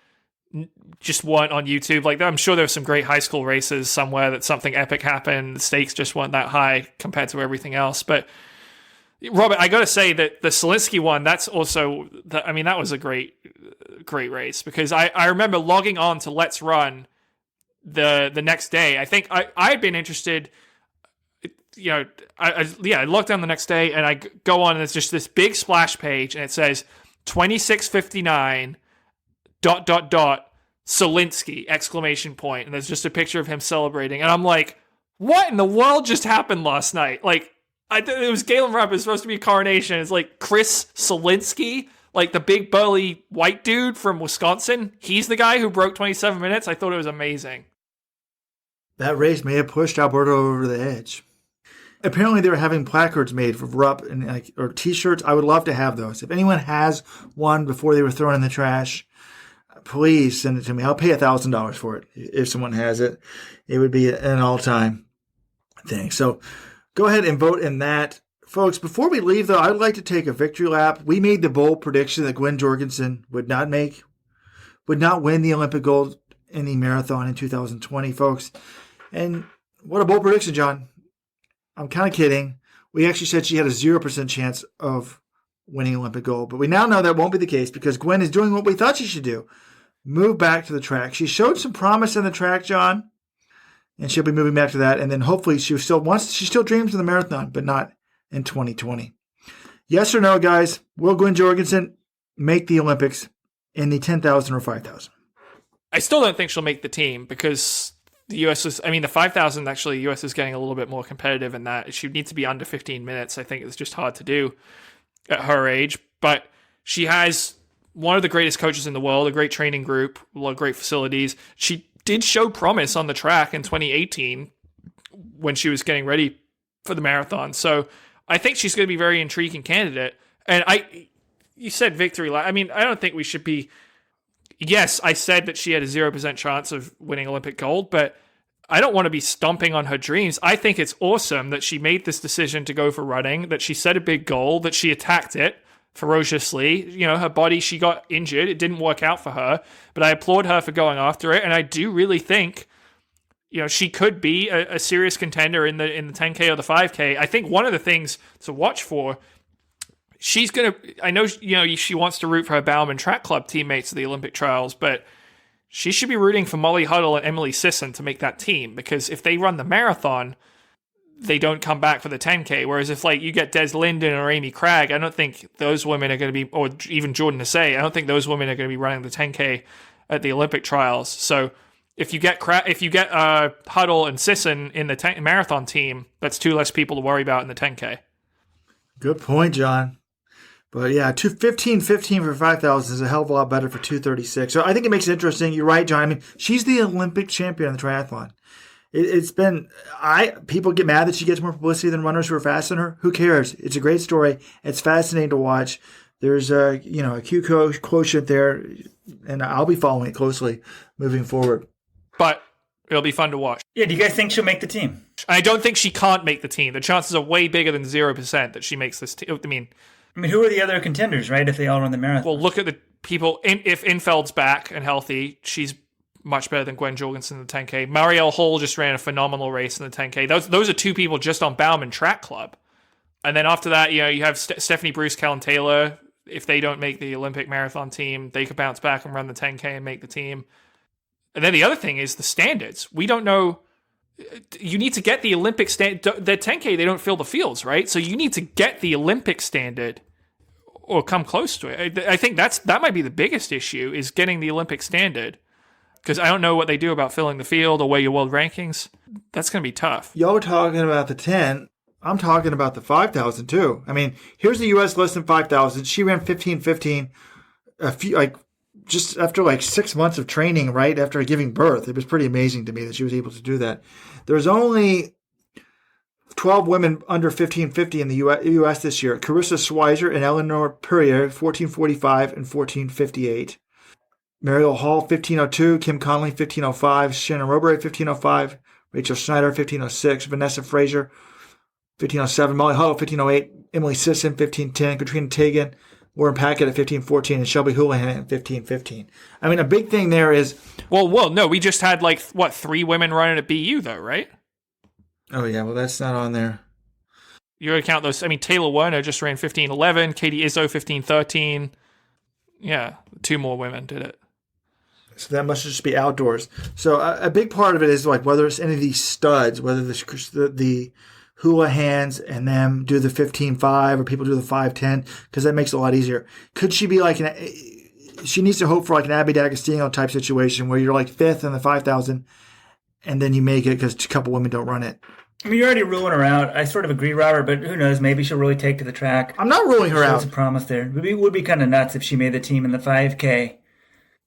just weren't on YouTube. Like, I'm sure there were some great high school races somewhere that something epic happened. The stakes just weren't that high compared to everything else. But Robert, I got to say that the Zelensky one, that's also, that was a great race, because I remember logging on to Let's Run the next day. I think I had been interested, I looked on the next day, and I go on, and it's just this big splash page, and it says 26:59 ... Zelensky ! And there's just a picture of him celebrating, and I'm like, what in the world just happened last night? Like, it was Galen Rupp. It was supposed to be a coronation. It's like Chris Zelensky, like the big burly white dude from Wisconsin. He's the guy who broke 27 minutes. I thought it was amazing. that race may have pushed Alberto over the edge. Apparently, they were having placards made for Rupp and or T-shirts. I would love to have those. If anyone has one before they were thrown in the trash, please send it to me. I'll pay $1,000 for it if someone has it. It would be an all-time thing. So go ahead and vote in that. Folks, before we leave, though, I'd like to take a victory lap. We made the bold prediction that Gwen Jorgensen would not win the Olympic gold in the marathon in 2020, folks. And what a bold prediction, John. I'm kind of kidding. We actually said she had a 0% chance of winning Olympic gold. But we now know that won't be the case because Gwen is doing what we thought she should do. Move back to the track. She showed some promise in the track, John. And she'll be moving back to that. And then hopefully she still dreams of the marathon, but not in 2020. Yes or no, guys? Will Gwen Jorgensen make the Olympics in the 10,000 or 5,000? I still don't think she'll make the team because the U.S. the 5,000, actually, the U.S. is getting a little bit more competitive in that. She needs to be under 15 minutes. I think it's just hard to do at her age. But she has one of the greatest coaches in the world, a great training group, a lot of great facilities. She did show promise on the track in 2018 when she was getting ready for the marathon. So I think she's going to be a very intriguing candidate. And you said victory lap. I mean, I don't think we should be... Yes, I said that she had a 0% chance of winning Olympic gold, but I don't want to be stomping on her dreams. I think it's awesome that she made this decision to go for running, that she set a big goal, that she attacked it ferociously. You know, her body, she got injured. It didn't work out for her, but I applaud her for going after it. And I do really think, you know, she could be a serious contender in the 10K or the 5K. I think one of the things to watch for, she's going to, I know, you know, she wants to root for her Bowerman Track Club teammates at the Olympic trials, but she should be rooting for Molly Huddle and Emily Sisson to make that team, because if they run the marathon, they don't come back for the 10K. Whereas if like you get Des Linden or Amy Cragg, I don't think those women are going to be, or even Jordan Asay, I don't think those women are going to be running the 10K at the Olympic trials. So if you get Huddle and Sisson in the marathon team, that's two less people to worry about in the 10K. Good point, John. But yeah, 15:15 for 5,000 is a hell of a lot better for 2:36. So I think it makes it interesting. You're right, John. I mean, she's the Olympic champion in the triathlon. It's been, people get mad that she gets more publicity than runners who are faster than her. Who cares? It's a great story. It's fascinating to watch. There's a Q quotient there, and I'll be following it closely moving forward. But it'll be fun to watch. Yeah, do you guys think she'll make the team? I don't think she can't make the team. The chances are way bigger than 0% that she makes this team. I mean, who are the other contenders, right, if they all run the marathon? Well, look at the people. If Infeld's back and healthy, she's much better than Gwen Jorgensen in the 10K. Marielle Hall just ran a phenomenal race in the 10K. Those are two people just on Bowerman Track Club. And then after that, you have Stephanie Bruce, Kellen Taylor. If they don't make the Olympic marathon team, they could bounce back and run the 10K and make the team. And then the other thing is the standards. We don't know. You need to get the Olympic standard. The 10K, they don't fill the fields, right? So you need to get the Olympic standard or come close to it. I think that might be the biggest issue, is getting the Olympic standard. Because I don't know what they do about filling the field or where your world rankings. That's going to be tough. Y'all were talking about the 10. I'm talking about the 5,000 too. I mean, here's the U.S. list in 5,000. She ran 15:15 just after 6 months of training, right after giving birth. It was pretty amazing to me that she was able to do that. There's only 12 women under 15:50 in the U.S. this year. Carissa Schweizer and Eleanor Perrier, 14:45 and 14:58. Marielle Hall, 15:02. Kim Connolly, 15:05. Shannon Roberry, 15:05. Rachel Schneider, 15:06. Vanessa Fraser, 15:07. Molly Huddle, 15:08. Emily Sisson, 15:10. Katrina Tagan, Warren Packett at 15:14. And Shelby Houlihan at 15:15. I mean, a big thing there is... Well, no, we just had 3 women running at BU, though, right? Oh, yeah, well, that's not on there. You gotta count those. I mean, Taylor Werner just ran 15:11. Katie Izzo, 15:13. Yeah, 2 more women did it. So that must just be outdoors. So a big part of it is whether it's any of these studs, whether the Houlihans and them do the 15:5 or people do the 5:10, because that makes it a lot easier. Could she be she needs to hope for an Abby D'Agostino type situation where you're 5th in the 5,000 and then you make it because a couple women don't run it. I mean, you're already ruling her out. I sort of agree, Robert, but who knows? Maybe she'll really take to the track. I'm not ruling her out. There's a promise there. It would be kind of nuts if she made the team in the 5K.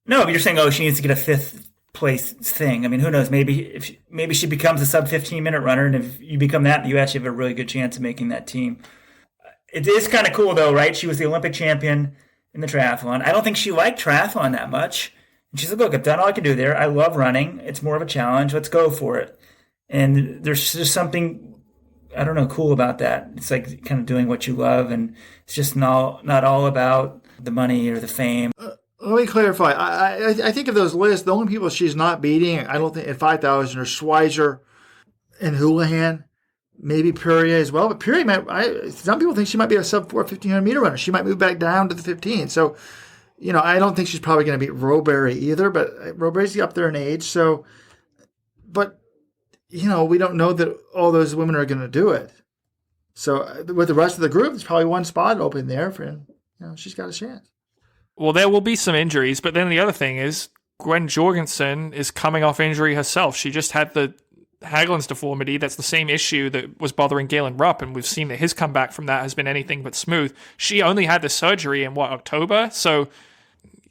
No, but you're saying, she needs to get a 5th place thing. I mean, who knows? Maybe she becomes a sub 15-minute runner, and if you become that, you actually have a really good chance of making that team. It is kind of cool, though, right? She was the Olympic champion in the triathlon. I don't think she liked triathlon that much. And she's like, look, I've done all I can do there. I love running. It's more of a challenge. Let's go for it. And there's just something, I don't know, cool about that. It's like kind of doing what you love, and it's just not all about the money or the fame. Let me clarify. I think of those lists, the only people she's not beating, I don't think, at 5,000 are Schweizer and Houlihan, maybe Perrier as well. But Perrier some people think she might be a sub 4 1,500 meter runner. She might move back down to the 15. So, I don't think she's probably going to beat Roberry either, but Roberry's up there in age. So, but, we don't know that all those women are going to do it. So with the rest of the group, there's probably one spot open there for, she's got a chance. Well, there will be some injuries, but then the other thing is Gwen Jorgensen is coming off injury herself. She just had the Hageland's deformity. That's the same issue that was bothering Galen Rupp, and we've seen that his comeback from that has been anything but smooth. She only had the surgery in, October? So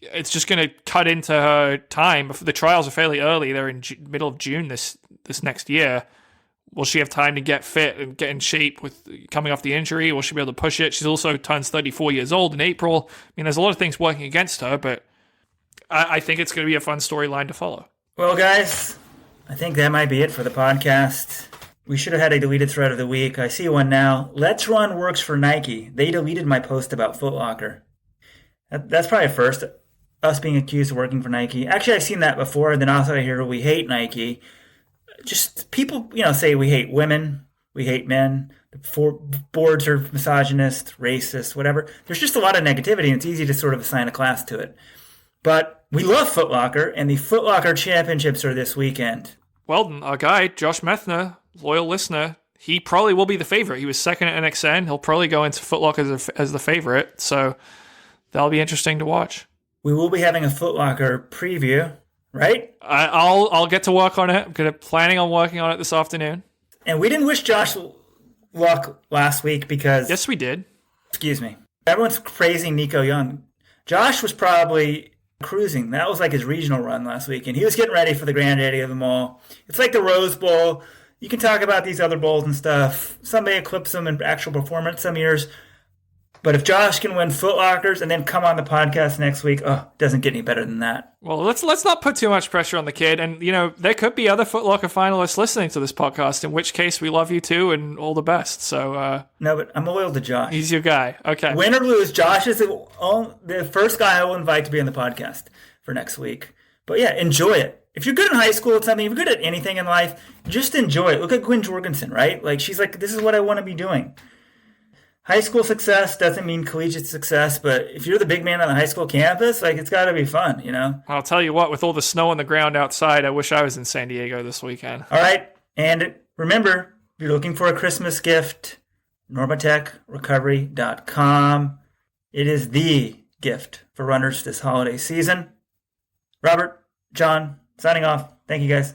it's just going to cut into her time. The trials are fairly early. They're in middle of June this next year. Will she have time to get fit and get in shape with coming off the injury? Will she be able to push it? She's also turns 34 years old in April. I mean, there's a lot of things working against her, but I think it's going to be a fun storyline to follow. Well, guys, I think that might be it for the podcast. We should have had a deleted thread of the week. I see one now. Let's Run works for Nike. They deleted my post about Foot Locker. That's probably a first. Us being accused of working for Nike. Actually, I've seen that before. And then also I hear we hate Nike. Just people, say we hate women, we hate men. The boards are misogynist, racist, whatever. There's just a lot of negativity, and it's easy to sort of assign a class to it. But we love Foot Locker, and the Foot Locker Championships are this weekend. Well, our guy, Josh Methner, loyal listener, he probably will be the favorite. He was second at NXN. He'll probably go into Foot Locker as the favorite, so that'll be interesting to watch. We will be having a Foot Locker preview. Right? I'll get to work on it. I'm planning on working on it this afternoon. And we didn't wish Josh luck last week because... Yes, we did. Excuse me. Everyone's praising Nico Young. Josh was probably cruising. That was like his regional run last week, and he was getting ready for the granddaddy of them all. It's like the Rose Bowl. You can talk about these other bowls and stuff. Some may eclipse them in actual performance some years. But if Josh can win Foot Lockers and then come on the podcast next week, it doesn't get any better than that. Well, let's not put too much pressure on the kid. And, there could be other Foot Locker finalists listening to this podcast, in which case we love you too and all the best. So no, but I'm loyal to Josh. He's your guy. Okay. Win or lose, Josh is the first guy I will invite to be on the podcast for next week. But yeah, enjoy it. If you're good in high school at something, if you're good at anything in life, just enjoy it. Look at Gwen Jorgensen, right? Like, she's like, this is what I want to be doing. High school success doesn't mean collegiate success, but if you're the big man on the high school campus, it's got to be fun, I'll tell you what, with all the snow on the ground outside, I wish I was in San Diego this weekend. All right, and remember, if you're looking for a Christmas gift, NormaTecRecovery.com. It is the gift for runners this holiday season. Robert, John, signing off. Thank you, guys.